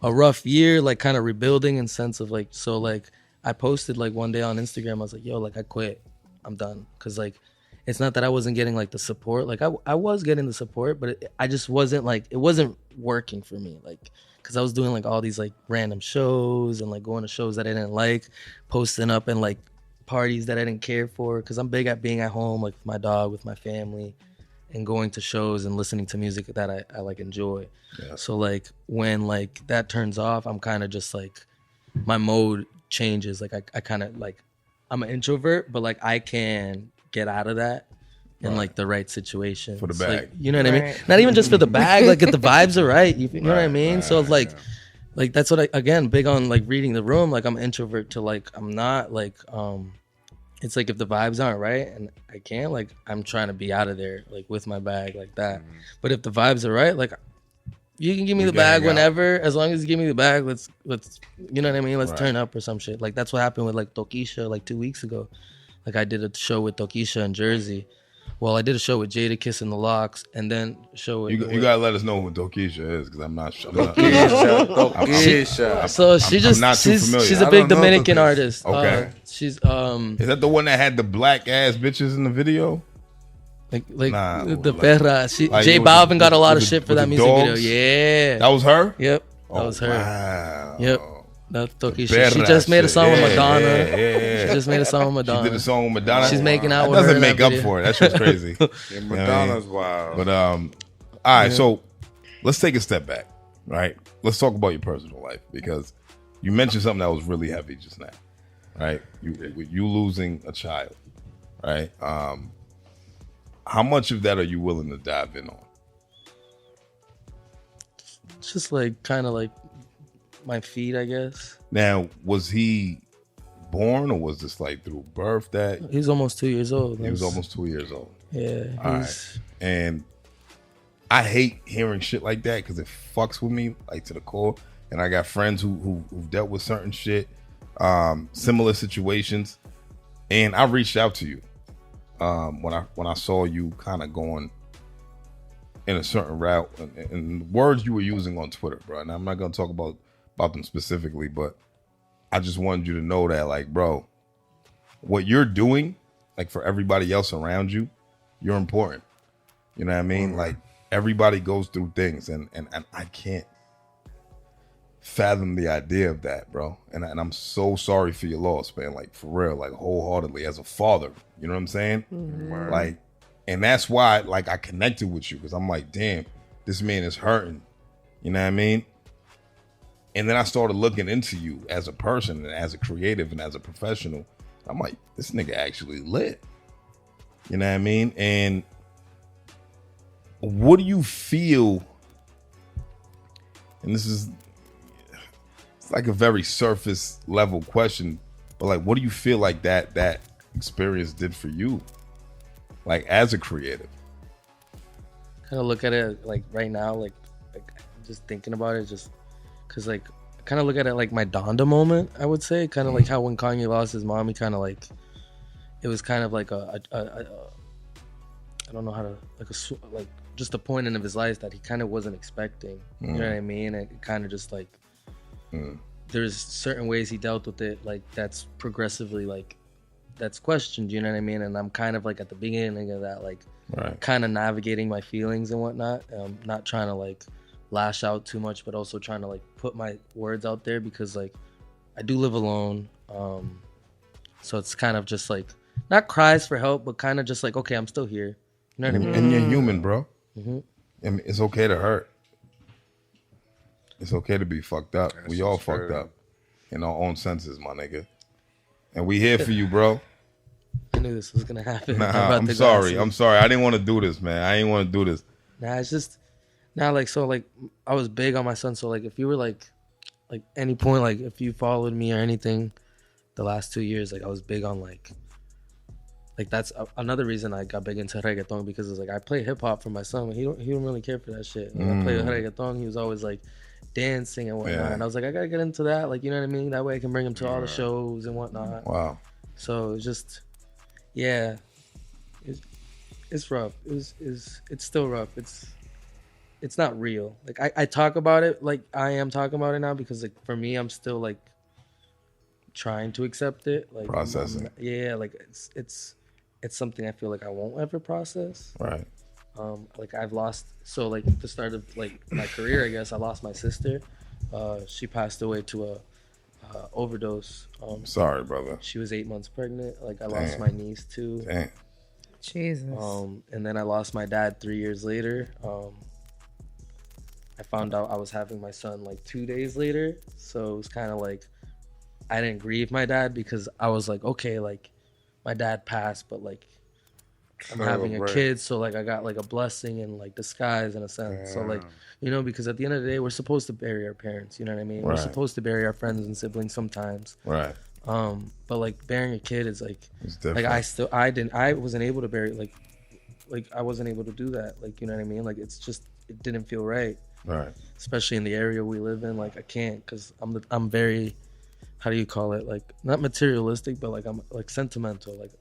a rough year, like kind of rebuilding in sense of like, so like I posted like one day on Instagram, I was like, yo, like I quit, I'm done. Cause like, it's not that I wasn't getting like the support. Like I was getting the support, but I just wasn't like, it wasn't working for me. Like, cause I was doing like all these like random shows and like going to shows that I didn't like, posting up and like parties that I didn't care for, because I'm big at being at home, like with my dog, with my family, and going to shows and listening to music that I like enjoy. Yeah. So like when like that turns off, I'm kind of just like my mode changes. Like I kind of like, I'm an introvert, but like I can get out of that in like the right situation for the bag. Like, you know what I mean? Not even just for the bag. Like if the vibes are right, you know what I mean? So like. Like that's what I, again, big on like reading the room. Like I'm an introvert to like, I'm not like, it's like if the vibes aren't right and I can't, like I'm trying to be out of there, like with my bag like that. But if the vibes are right, like you can give me the bag whenever, as long as you give me the bag, let's, you know what I mean? Let's turn up or some shit. Like that's what happened with like Tokisha like 2 weeks ago. Like I did a show with Tokisha in Jersey. Well, I did a show with Jadakiss and the Locks, and then a show with... You gotta let us know who Tokisha is, because I'm not sure. Tokisha. So she's a big Dominican artist. Okay. She's... Is that the one that had the black ass bitches in the video? Like the perra. J Balvin got a lot of shit for that music video. Yeah. That was her? Yep. That was her. Wow. Yep. That's Tokisha. She just made a song with Madonna. Yeah. She just made a song with Madonna. She did a song with Madonna. She's making out with her. Doesn't make up for it. That's just crazy. Madonna's wild. But all right, so let's take a step back. Right? Let's talk about your personal life, because you mentioned something that was really heavy just now. Right? You losing a child. Right? How much of that are you willing to dive in on? Just like kind of like my feet, I guess. Now, was he born, or was this like through birth? That he's almost 2 years old. He was almost 2 years old. Yeah. All right. And I hate hearing shit like that, because it fucks with me like to the core. And I got friends who've dealt with certain shit, similar situations, and I reached out to you when I saw you kind of going in a certain route, and the words you were using on Twitter, bro. And I'm not gonna talk about them specifically, but I just wanted you to know that, like, bro, what you're doing, like, for everybody else around you, you're important. You know what I mean? Like, everybody goes through things, and I can't fathom the idea of that, bro. And I'm so sorry for your loss, man. Like, for real, like, wholeheartedly, as a father. You know what I'm saying? Mm-hmm. Like, and that's why, like, I connected with you, because I'm like, damn, this man is hurting. You know what I mean? And then I started looking into you as a person and as a creative and as a professional. I'm like, this nigga actually lit. You know what I mean? And what do you feel? And this is, it's like a very surface level question, but like, what do you feel like that experience did for you? Like, as a creative? Kind of look at it like right now, like just thinking about it, just because like I kind of look at it like my Donda moment, I would say, kind of like how when Kanye lost his mom, he kind of like, it was kind of like I don't know how to, like just a point in of his life that he kind of wasn't expecting. You know what I mean? And it kind of just like, there's certain ways he dealt with it, like that's progressively like, that's questioned, you know what I mean? And I'm kind of like at the beginning of that, like kind of navigating my feelings and whatnot. Not trying to like lash out too much, but also trying to like put my words out there, because like I do live alone. So it's kind of just like, not cries for help, but kind of just like, okay, I'm still here. You know what I mean? And you're human, bro. Mm-hmm. And it's okay to hurt. It's okay to be fucked up. We all fucked up in our own senses, my nigga. And we here for you, bro. I knew this was gonna happen. I'm sorry. I didn't want to do this, man. I didn't want to do this. Nah, it's just like, so like I was big on my son. So like if you were like any point, like if you followed me or anything the last 2 years, like I was big on like that's another reason I got big into reggaeton, because it's like I play hip hop for my son, but he don't really care for that shit. Like, I play reggaeton, he was always like dancing and whatnot, and I was like, I gotta get into that, like, you know what I mean? That way I can bring him to all the shows and whatnot. Wow. So it's just, yeah, it's rough. It's still rough. It's not real. Like I talk about it like I am talking about it now, because like for me, I'm still like trying to accept it, like processing. Like it's something I feel like I won't ever process. Right. Like I've lost, so like the start of like my career, I guess I lost my sister. She passed away to a overdose. Sorry, brother. She was 8 months pregnant. Like I lost my niece too. Damn. Jesus. And then I lost my dad 3 years later. I found out I was having my son like 2 days later. So it was kind of like, I didn't grieve my dad, because I was like, okay, like my dad passed, but like I'm having a kid, so like I got like a blessing in like disguise in a sense. So like, you know, because at the end of the day, we're supposed to bury our parents, you know what I mean? We're supposed to bury our friends and siblings sometimes. Right. But like burying a kid is like, it's different. Like I wasn't able to bury, like I wasn't able to do that. Like, you know what I mean? Like it's just, it didn't feel right. Right. Especially in the area we live in. Like I can't, because I'm very, how do you call it? Like not materialistic, but like I'm like sentimental. Like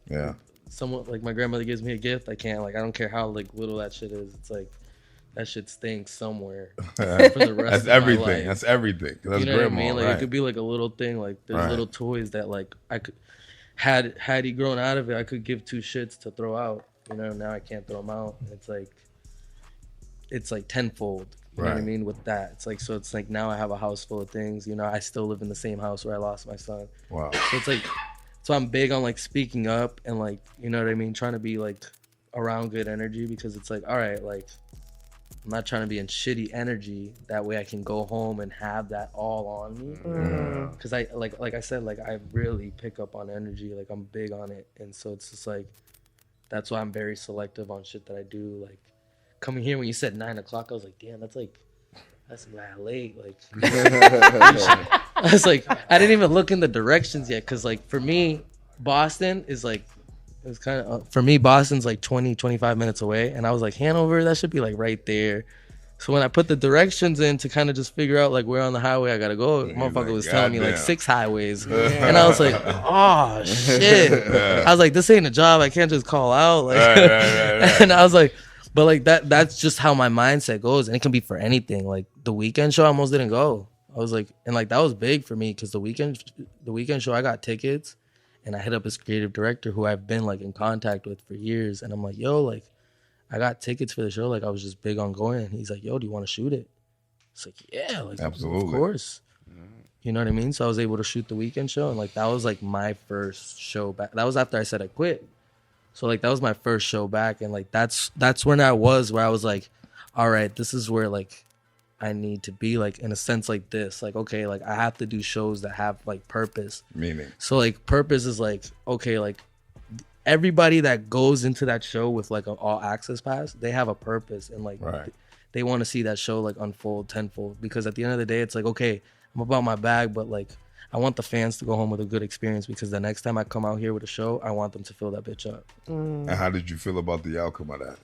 someone, like my grandmother gives me a gift, I can't, like I don't care how like little that shit is. It's like that shit stinks somewhere for the rest of everything. my life. That's everything. That's, you know grandma, what I mean? Like right. it could be like a little thing. Like there's little toys that like I could had he grown out of it, I could give two shits to throw out. You know, now I can't throw them out. It's like tenfold. You know what I mean? With that, it's like, so it's like now I have a house full of things. You know, I still live in the same house where I lost my son. Wow. So it's like, so I'm big on like speaking up and like, you know what I mean? Trying to be like around good energy, because it's like, all right, like I'm not trying to be in shitty energy. That way I can go home and have that all on me. Because I like I said, like I really pick up on energy. Like I'm big on it. And so it's just like, that's why I'm very selective on shit that I do. Like coming here when you said 9 o'clock, I was like, damn, that's mad late. Like I was like, I didn't even look in the directions yet, because like for me, Boston is like, it was kind of for me, Boston's like 20-25 minutes away, and I was like, Hanover, that should be like right there. So when I put the directions in to kind of just figure out like where on the highway I gotta go, motherfucker was telling me like 6 highways, and I was like, oh shit. I was like, this ain't a job I can't just call out, like, and I was like, But like that's just how my mindset goes, and it can be for anything. Like the weekend show, I almost didn't go. I was like, and like that was big for me because the weekend show, I got tickets, and I hit up his creative director who I've been like in contact with for years, and I'm like, yo, like I got tickets for the show. Like I was just big on going, and he's like, yo, do you want to shoot it? It's like, yeah, like absolutely, of course. You know what I mean? So I was able to shoot the weekend show, and like that was like my first show back. That was after I said I quit. So like that was my first show back, and like that's when I was where I was like, all right, this is where like I need to be, like in a sense like this. Like, okay, like I have to do shows that have like purpose. Meaning. So like purpose is like, okay, like everybody that goes into that show with like an all access pass, they have a purpose, and like they want to see that show like unfold tenfold, because at the end of the day it's like, okay, I'm about my bag, but like I want the fans to go home with a good experience, because the next time I come out here with a show, I want them to fill that bitch up. And how did you feel about the outcome of that?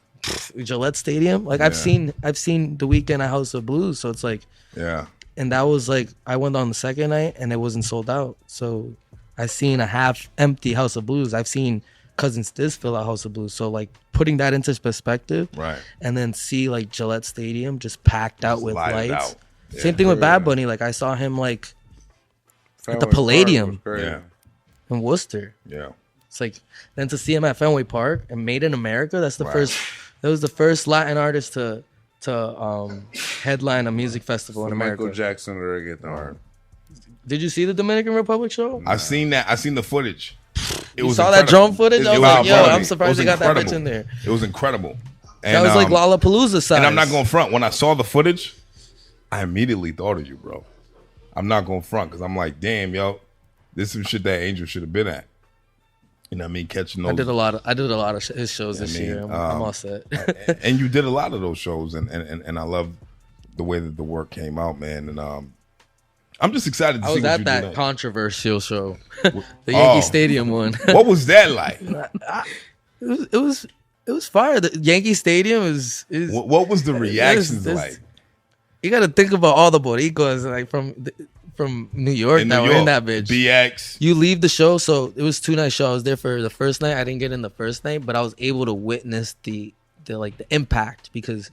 Gillette Stadium, like I've seen the weekend at House of Blues, so it's like, and that was like I went on the second night and it wasn't sold out. So I seen a half empty House of Blues. I've seen Cousin Stiz fill out House of Blues. So like putting that into perspective, and then see like Gillette Stadium just packed out with lights. Same thing with Bad Bunny. Like I saw him like at the Palladium in Worcester. It's like, then to see him at Fenway Park and Made in America, that's the first. That was the first Latin artist to headline a music festival in America. Michael Jackson or get the art. Did you see the Dominican Republic show? I've seen that. I seen the footage. You saw that drone footage? I was like, yo, I'm surprised they got that bitch in there. It was incredible. And, that was like Lollapalooza size. And I'm not going front. When I saw the footage, I immediately thought of you, bro. I'm not going front because I'm like, damn, yo, this is some shit that Angel should have been at. You know what I mean? Catching those. I did a lot of his shows this year. I'm all set. And you did a lot of those shows, and I love the way that the work came out, man. And I'm just excited to see what you do. I was at that controversial show, the Yankee Stadium one. What was that like? It was fire. The Yankee Stadium is. What was the reactions like? You got to think about all the boricuas like from New York that were in that bitch. BX. You leave the show, so it was 2 night show. I was there for the first night. I didn't get in the first night, but I was able to witness the impact, because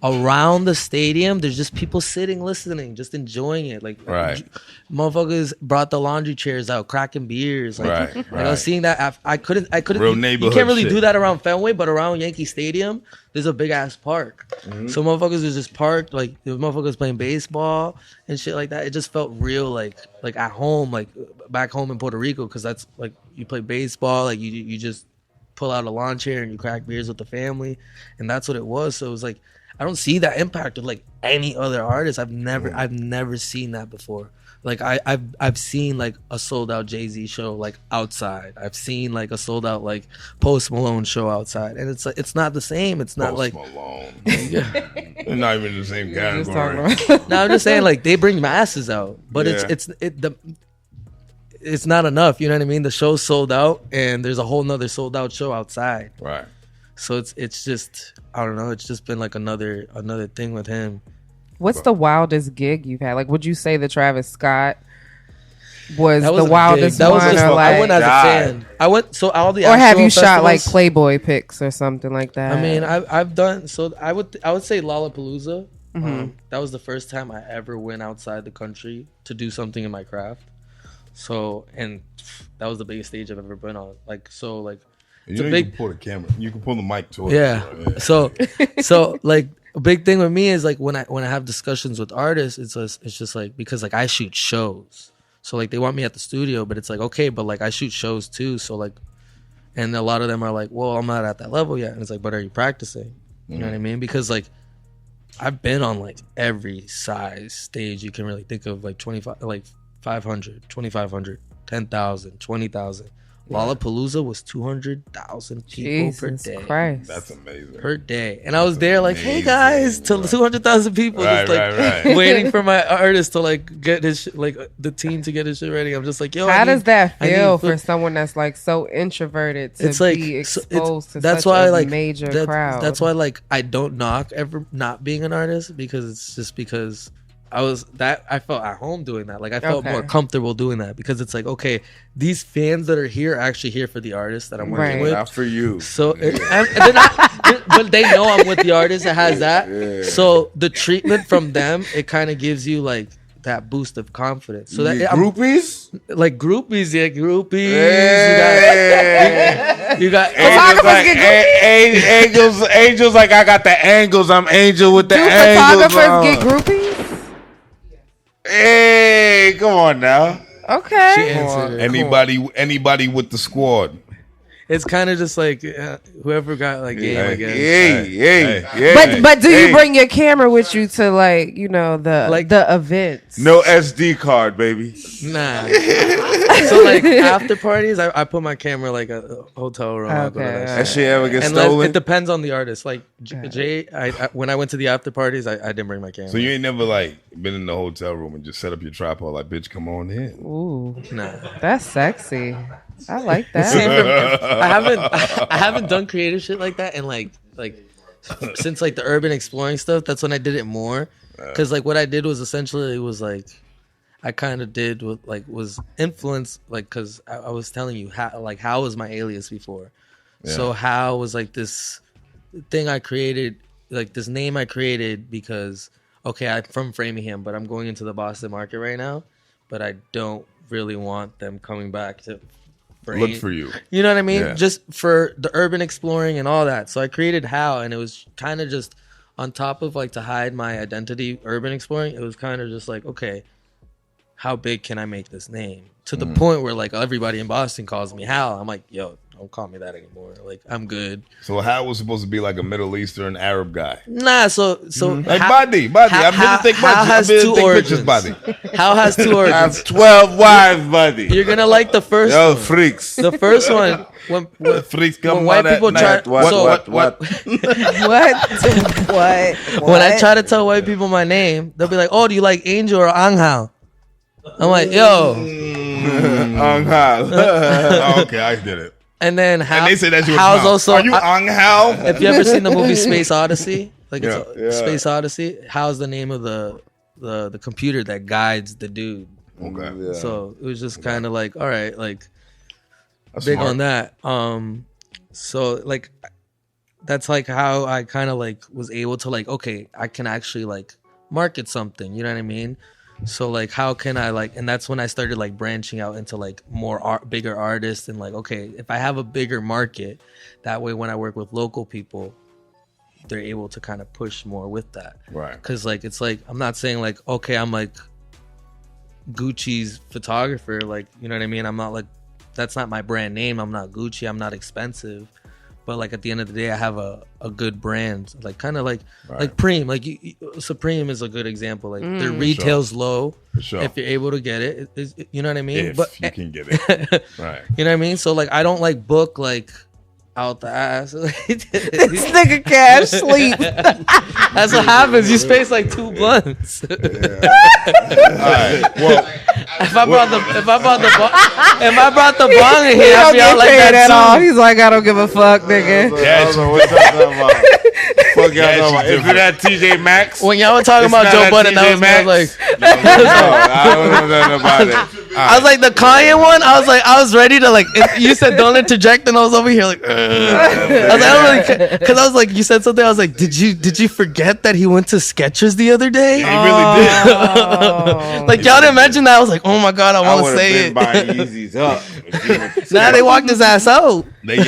around the stadium there's just people sitting, listening, just enjoying it. Like motherfuckers brought the laundry chairs out, cracking beers. Like, I was seeing that. I couldn't. Real neighborhood. You can't really shit. do that around Fenway, but around Yankee Stadium, there's a big ass park. So motherfuckers was just parked. Like there was motherfuckers playing baseball and shit like that. It just felt real, like at home, like back home in Puerto Rico, because that's like you play baseball, like you just pull out a lawn chair and you crack beers with the family, and that's what it was. So it was like, I don't see that impact of like any other artist. I've never seen that before. Like I've seen like a sold out Jay-Z show like outside. I've seen like a sold out like Post Malone show outside, and it's like, it's not the same. It's not Post like Malone. They're not even in the same category. No, I'm just saying like they bring masses out, but it's not enough. You know what I mean? The show's sold out, and there's a whole nother sold out show outside. Right. So it's just, I don't know. It's just been like another thing with him. What's the wildest gig you've had? Like, would you say that Travis Scott was the wildest one? Or like, I went as a fan. I went, so all the or have you festivals, shot like Playboy pics or something like that? I mean, I've done, so I would say Lollapalooza. That was the first time I ever went outside the country to do something in my craft. So, and that was the biggest stage I've ever been on. Like, so like, you can pull the camera. You can pull the mic towards. Yeah. So like a big thing with me is like when I have discussions with artists, it's just like, because like I shoot shows, so like they want me at the studio, but it's like, okay, but like I shoot shows too, so like, and a lot of them are like, well, I'm not at that level yet, and it's like, but are you practicing? You know what I mean? Because like I've been on like every size stage you can really think of, like 25, like 500, 2,500, 10,000, 20,000. Lollapalooza was 200,000 people per day. Christ. That's amazing. Per day. And I was there like, hey guys, to 200,000 people, just like waiting for my artist to like get his the team to get his shit ready. I'm just like, yo, how does that feel for someone that's like so introverted to be exposed to such a major crowd? That's why like I don't knock ever not being an artist, because it's just because I felt at home doing that. Like I felt more comfortable doing that, because it's like, okay, these fans that are here are actually here for the artist that I'm working with, not for you. So and but they know I'm with the artist that has that. Yeah. So the treatment from them, it kind of gives you like that boost of confidence. So that groupies, yeah, groupies. Hey. You got angels. Like I got the angles. I'm angel with the angles. Photographers get groupies. Hey, come on now. Okay. Anybody with the squad. It's kind of just like whoever got like game, I guess. Yeah. But do you bring your camera with you to like the events? No SD card, baby. Nah. So like after parties, I put my camera like a hotel room. Okay. That shit ever get stolen? It depends on the artist. Like Jay, when I went to the after parties, I didn't bring my camera. So you ain't never like been in the hotel room and just set up your tripod like, bitch, come on in. Ooh, nah, that's sexy. I like that. I haven't done creative shit like that, and like since like the urban exploring stuff. That's when I did it more, because like what I did was essentially like I kind of did what like was influenced, like because I was telling you how was my alias before, so how was like this thing I created, like this name I created because okay, I'm from Framingham, but I'm going into the Boston market right now, but I don't really want them coming back to look for you. You know what I mean? Yeah. Just for the urban exploring and all that. So I created How, and it was kind of just on top of like to hide my identity, urban exploring. It was kind of just like, okay, how big can I make this name? To the point where like everybody in Boston calls me Hal. I'm like, yo, don't call me that anymore. Like I'm good. So Hal was supposed to be like a Middle Eastern Arab guy. Nah, so like Badi. I've been to think Hal has two origins. Hal has 2 origins. I have 12 wives, buddy. You're gonna like the first one. Yo, freaks. The first one when freaks come when white people try what? What? When I try to tell white people my name, they'll be like, "Oh, do you like Angel or Anghao?" I'm like, "Yo, Anghao." Oh, okay, I did it. And then and they say that's your Hal's also. Are you Anghao? Have you ever seen the movie Space Odyssey? Like Space Odyssey. Hal's the name of the computer that guides the dude. Okay. Yeah. So it was just kind of like, all right, like that's big smart. on that. So like that's like how I kind of like was able to like, okay, I can actually like market something. You know what I mean? So like how can I like, and that's when I started like branching out into like more bigger artists, and like, okay, if I have a bigger market, that way when I work with local people, they're able to kind of push more with that. Right. Because like it's like I'm not saying like, okay, I'm like Gucci's photographer, like, you know what I mean? I'm not like, that's not my brand name. I'm not Gucci. I'm not expensive. But like at the end of the day, I have a good brand, like kind of like Preem. Like Supreme is a good example. Like their retail's low. For sure. If you're able to get it, you know what I mean. If you can get it, right? You know what I mean. So like I don't like book like out the ass. This nigga Cash sleep. That's what happens. You space like 2 blunts. All right. Well, if I brought the bong in here, I'd be out like that at too. all. He's like, I don't give a fuck, nigga. Fuck y'all talking about? Is it that TJ Maxx? When y'all were talking about Joe Budden, I was like, I don't know nothing about it. I was like the Kanye one. I was ready to like. You said don't interject, and I was over here like. I was like, because I was like, you said something. I was like, did you forget that he went to Skechers the other day? He really did. Like y'all didn't mention that. I was like, oh my god, I want to say it. Yeezys up. Now they walked his ass out. They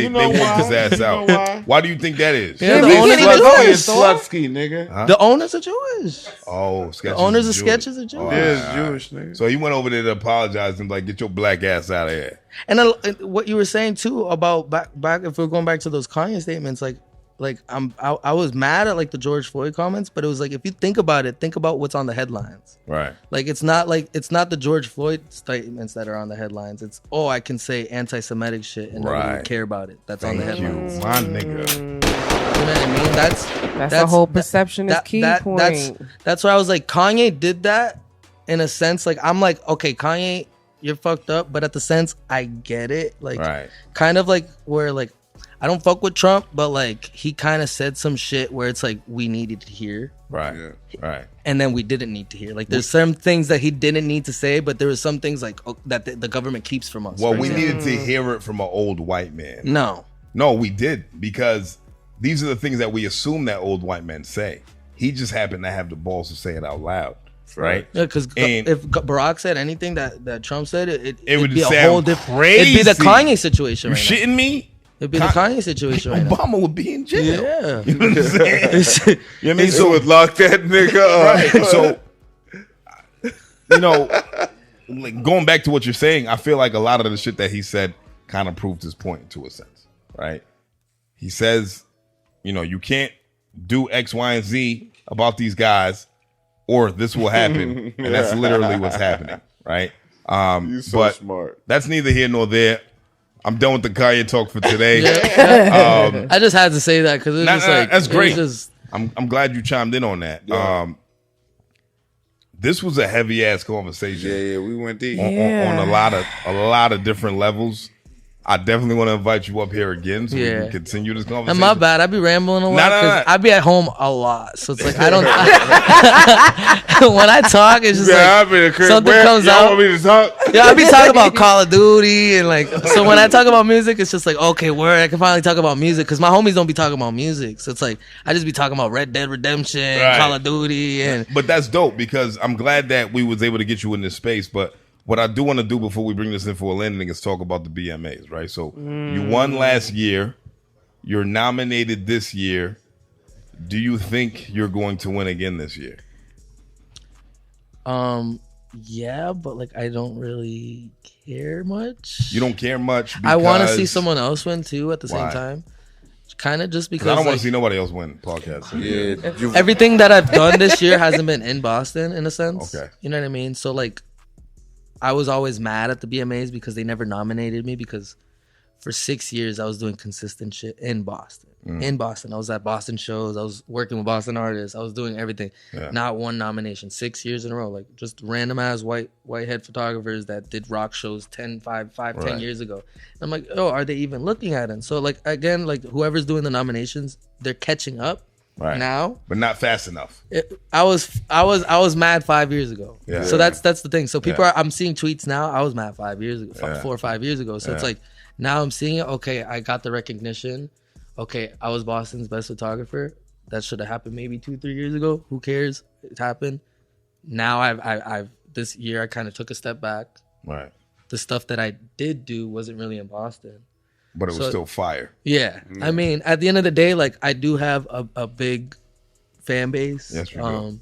walked his ass out. Why do you think that is? Yeah, the Slutsky, nigga. Huh? The owners are Jewish. Oh, Skechers. The owners of Skechers are Jewish. Oh, There's Jewish, nigga. So he went over there to apologize and like, get your black ass out of here. And what you were saying too about back if we're going back to those Kanye statements, like I was mad at like the George Floyd comments, but it was like if you think about it, think about what's on the headlines. Right. Like it's not the George Floyd statements that are on the headlines. It's I can say anti-Semitic shit and nobody would care about it. That's on the headlines. My nigga. You know what I mean? That's the whole perception is key point. That's why I was like, Kanye did that in a sense. Like I'm like, okay, Kanye, you're fucked up, but at the sense I get it. Like kind of like where like I don't fuck with Trump, but like he kind of said some shit where it's like we needed to hear. Right. Right. And then we didn't need to hear. Like there's some things that he didn't need to say, but there was some things like that the government keeps from us. Well, we needed to hear it from an old white man. No. No, we did, because these are the things that we assume that old white men say. He just happened to have the balls to say it out loud, right? Yeah, because if Barack said anything that Trump said, it would be a sound whole different. crazy. It'd be the Kanye situation You right now. shitting me? It'd be the Kanye situation right now. Obama would be in jail. Yeah. You know what I'm saying? You know what I mean? So would lock that nigga up. Right. So, like, going back to what you're saying, I feel like a lot of the shit that he said kind of proved his point to a sense, right? He says, you can't do X, Y, and Z about these guys, or this will happen, and that's literally what's happening, right? You're so smart. That's neither here nor there. I'm done with the Kanye talk for today. I just had to say that because it's just like that's great. Just, I'm glad you chimed in on that. Yeah. This was a heavy ass conversation. Yeah, we went deep on a lot of different levels. I definitely want to invite you up here again so we can continue this conversation. and my bad, I be rambling a lot because I be at home a lot, so it's like I don't. When I talk, it's just something comes out. Want me to talk? Yeah, I be talking about Call of Duty and like. So when I talk about music, it's just like okay, word. I can finally talk about music because my homies don't be talking about music. So it's like I just be talking about Red Dead Redemption, Call of Duty, and. But that's dope because I'm glad that we was able to get you in this space, but. What I do want to do before we bring this in for a landing is talk about the BMAs, right? So you won last year. You're nominated this year. Do you think you're going to win again this year? Yeah, but like I don't really care much. You don't care much because... I want to see someone else win too at the same time. Kind of just because I don't want to see nobody else win podcast. So Yeah. Everything that I've done this year hasn't been in Boston in a sense. Okay. You know what I mean? So like I was always mad at the BMAs because they never nominated me because for 6 years I was doing consistent shit in Boston. In Boston. I was at Boston shows. I was working with Boston artists. I was doing everything. Yeah. Not one nomination. 6 years in a row. Like just random ass whitehead photographers that did rock shows 10 years ago. And I'm like, oh, are they even looking at it? So like again, like whoever's doing the nominations, they're catching up. Right. Now, but not fast enough. I was mad 5 years ago. Yeah. So that's the thing. So people I'm seeing tweets now. I was mad 5 years ago, 4 or 5 years ago. So it's like now I'm seeing it. Okay, I got the recognition. Okay, I was Boston's best photographer. That should have happened maybe 2-3 years ago. Who cares? It happened. Now I've this year I kind of took a step back. Right. The stuff that I did do wasn't really in Boston. But it was still fire. Yeah. I mean, at the end of the day, like I do have a big fan base. Yes, you do.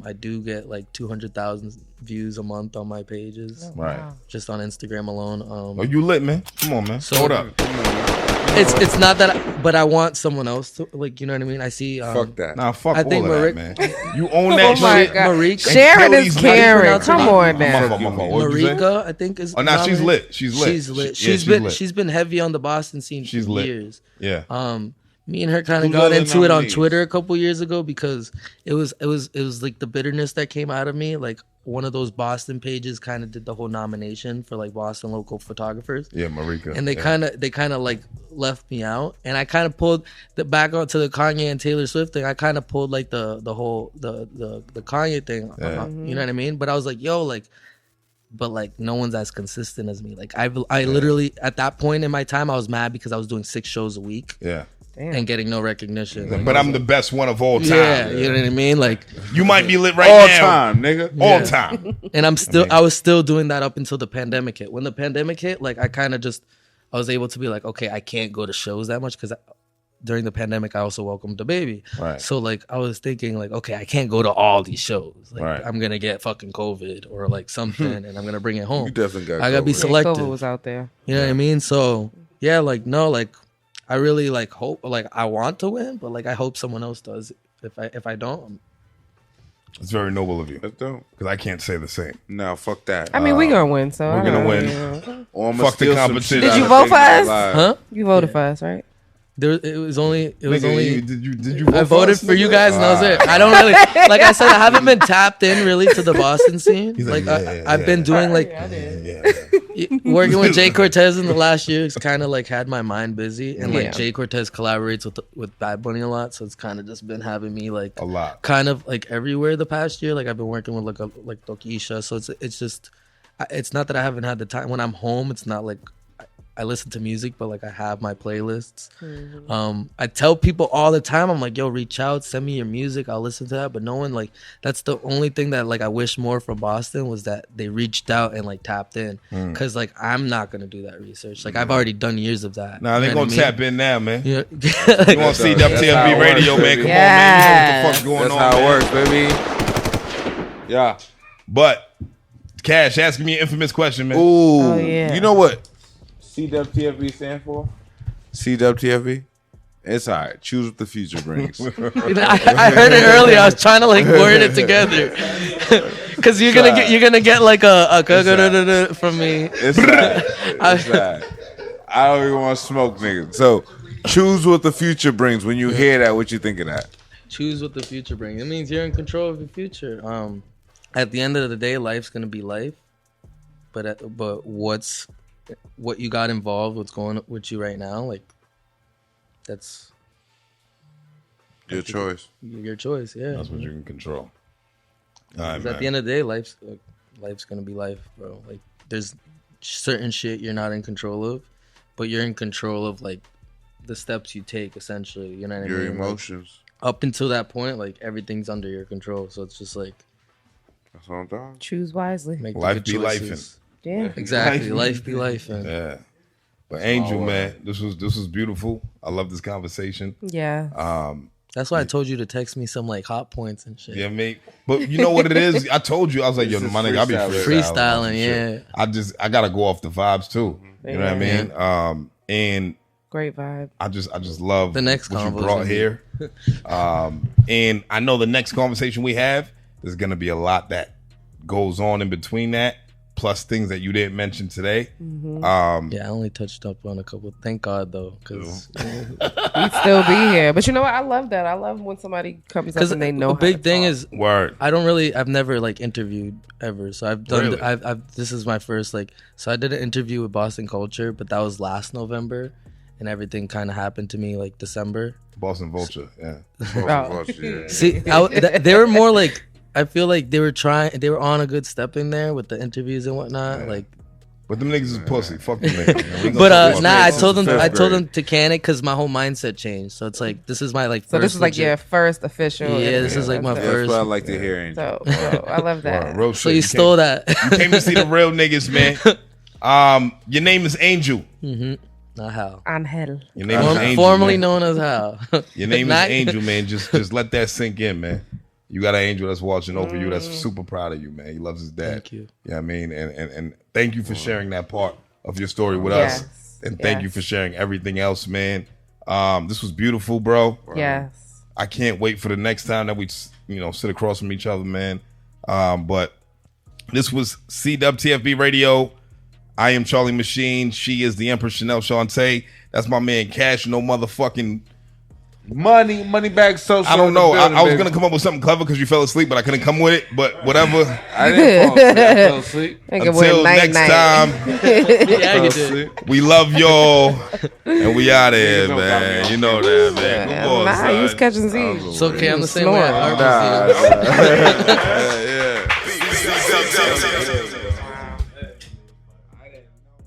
I do get like 200,000 views a month on my pages. Right. Just on Instagram alone. Oh, you lit, man. Come on, man. So- Hold up. It's not that, but I want someone else to, like, you know what I mean? I see. Fuck that. Nah, fuck I all think of that, man. You own that Oh my shit. God. Marika, Sharon is Kelly's not caring. even Come on now. My fault. What did you say? Marika, I think is. Oh, nah, she's nominated. lit. She's lit. She's lit. She- yeah, She's she's been lit. she's been heavy on the Boston scene She's for lit. years. Yeah. Me and her kind of Who's got other into it on nominees? Twitter a couple years ago because it was like the bitterness that came out of me. Like one of those Boston pages kind of did the whole nomination for like Boston local photographers. Yeah, Marika. And they kind of like left me out, and I kind of pulled the back onto the Kanye and Taylor Swift thing. I kind of pulled like the whole the Kanye thing. Yeah. You know what I mean? But I was like, yo, like. But like no one's as consistent as me. Like I literally at that point in my time I was mad because I was doing 6 shows a week Yeah. and getting no recognition. Like, But I'm the best one of all time. yeah, you know what I mean. Like, You might be lit right All now. time, nigga. All time. and I was still doing that up until the pandemic hit. When the pandemic hit, like I was able to be like, okay, I can't go to shows that much because during the pandemic I also welcomed the baby. Right. So like I was thinking like, okay, I can't go to all these shows. Like Right. I'm gonna get fucking COVID or like something, and I'm gonna bring it home. You definitely got I gotta be COVID. selective. COVID was out there. You know what I mean? So yeah, like no, like I really like hope, like I want to win, but like I hope someone else does. If I don't, It's very noble of you. That's dope. Because I can't say the same. No, fuck that. I mean, we gonna win. So we're I gonna don't win. know. Or I'ma Fuck the steal some competition. shit Did out you of vote Big for Man us? Live. huh? You voted for us, right? It was only Nigga, did you I vote voted us, for you nigga? guys, and that was it. I don't really, like I said, I haven't been tapped in really to the Boston scene. He's Like, like, I've been doing like working with Jay Cortez in the last year. It's kind of like had my mind busy, and like Yeah. Jay Cortez collaborates with Bad Bunny a lot, so it's kind of just been having me like A lot. kind of like everywhere the past year. Like I've been working with like Tokisha, so it's just it's not that I haven't had the time when I'm home. It's not like I listen to music, but like I have my playlists. I tell people all the time, I'm like, yo, reach out, send me your music, I'll listen to that. But no one, like, that's the only thing that like I wish more from Boston was that they reached out and like tapped in. Because like I'm not gonna do that research. Like I've already done years of that. Nah, they gonna tap in now, man. Yeah. You want to see CWTFB radio, man? Come on, man. You know what the fuck's going on, That's how man. it works, baby. Yeah. But Cash, asking me an infamous question, man. Ooh. Oh, yeah. You know what CWTFB stand for? CWTFB? It's all right. Choose what the future brings. I heard it earlier. I was trying to like word it together. Cause you're gonna get like a from me. It's sad. It's sad. I don't even want to smoke, niggas. So choose what the future brings. When you hear that, what you think of that? Choose what the future brings. It means you're in control of your future. At the end of the day, life's gonna be life. But what you got involved, what's going with you right now, like that's Your choice. your choice. Yeah. That's what you can control. All right, 'Cause man. at the end of the day, life's gonna be life, bro. Like there's certain shit you're not in control of, but you're in control of like the steps you take. Essentially, you know what I Your mean? emotions. Like, up until that point, like everything's under your control. So it's just like That's what I'm talking. Choose wisely. make the Life good be choices. lifing. Yeah. Exactly, life be life. Yeah. But Angel, man, this was beautiful. I love this conversation. Yeah. That's why I told you to text me some like hot points and shit. Yeah, mate. But you know what it is? I told you, I was like, yo, This is my nigga, I be freestyling, shit. yeah. I gotta go off the vibes too. You know what I mean? And Great vibe. I just love The next what you convo's brought gonna be- here. And I know the next conversation we have, there's gonna be a lot that goes on in between that, plus things that you didn't mention today. Yeah, I only touched up on a couple. Thank God though, because We'd still be here. But you know what? I love that. I love when somebody comes up and they know the how big to thing talk. is Word. I've never like interviewed ever. So I've done Really? I've this is my first like, so I did an interview with Boston Culture, but that was last November, and everything kind of happened to me like December. Boston Vulture, yeah. Oh. Yeah. See, they were more like, I feel like they were on a good step in there with the interviews and whatnot. Like, But them niggas is pussy. Fuck them niggas. Man. We gonna but talk about I this. told them fifth I told grade. them to can it because my whole mindset changed. So it's like this is my like. So first this is like legit- your first official. Yeah, this is like my That's That's first. what I like to hear. Angel. So I love that. Real So shit. you stole that. You came to see the real niggas, man. Your name is Angel. Not Hal. Angel. Your name is Angel. Formerly man. known as Hal. Your name is Not- Angel, man. Just let that sink in, man. You got an angel that's watching over you. That's super proud of you, man. He loves his dad. Thank you. Yeah, I mean, and thank you for sharing that part of your story with Yes. us. And thank you Yes. for sharing everything else, man. This was beautiful, bro. Yes. I can't wait for the next time that we, sit across from each other, man. But this was CWTFB Radio. I am Charlie Machine. She is the Empress Chanel Shantae. That's my man Cash. No motherfucking. Money bag social. I don't know. I was baby. gonna come up with something clever because you fell asleep, but I couldn't come with it. But whatever. I didn't fall asleep. I fell asleep. Nigga Until went next night-night. time, Yeah, Fell you did. asleep. we love y'all, and we out of here, Niggas don't man. got me You know that, man. Good boy, Nah, he was son. catching Z's. It's okay. I'm the same way. Snore. I Nah. RBC. Yeah.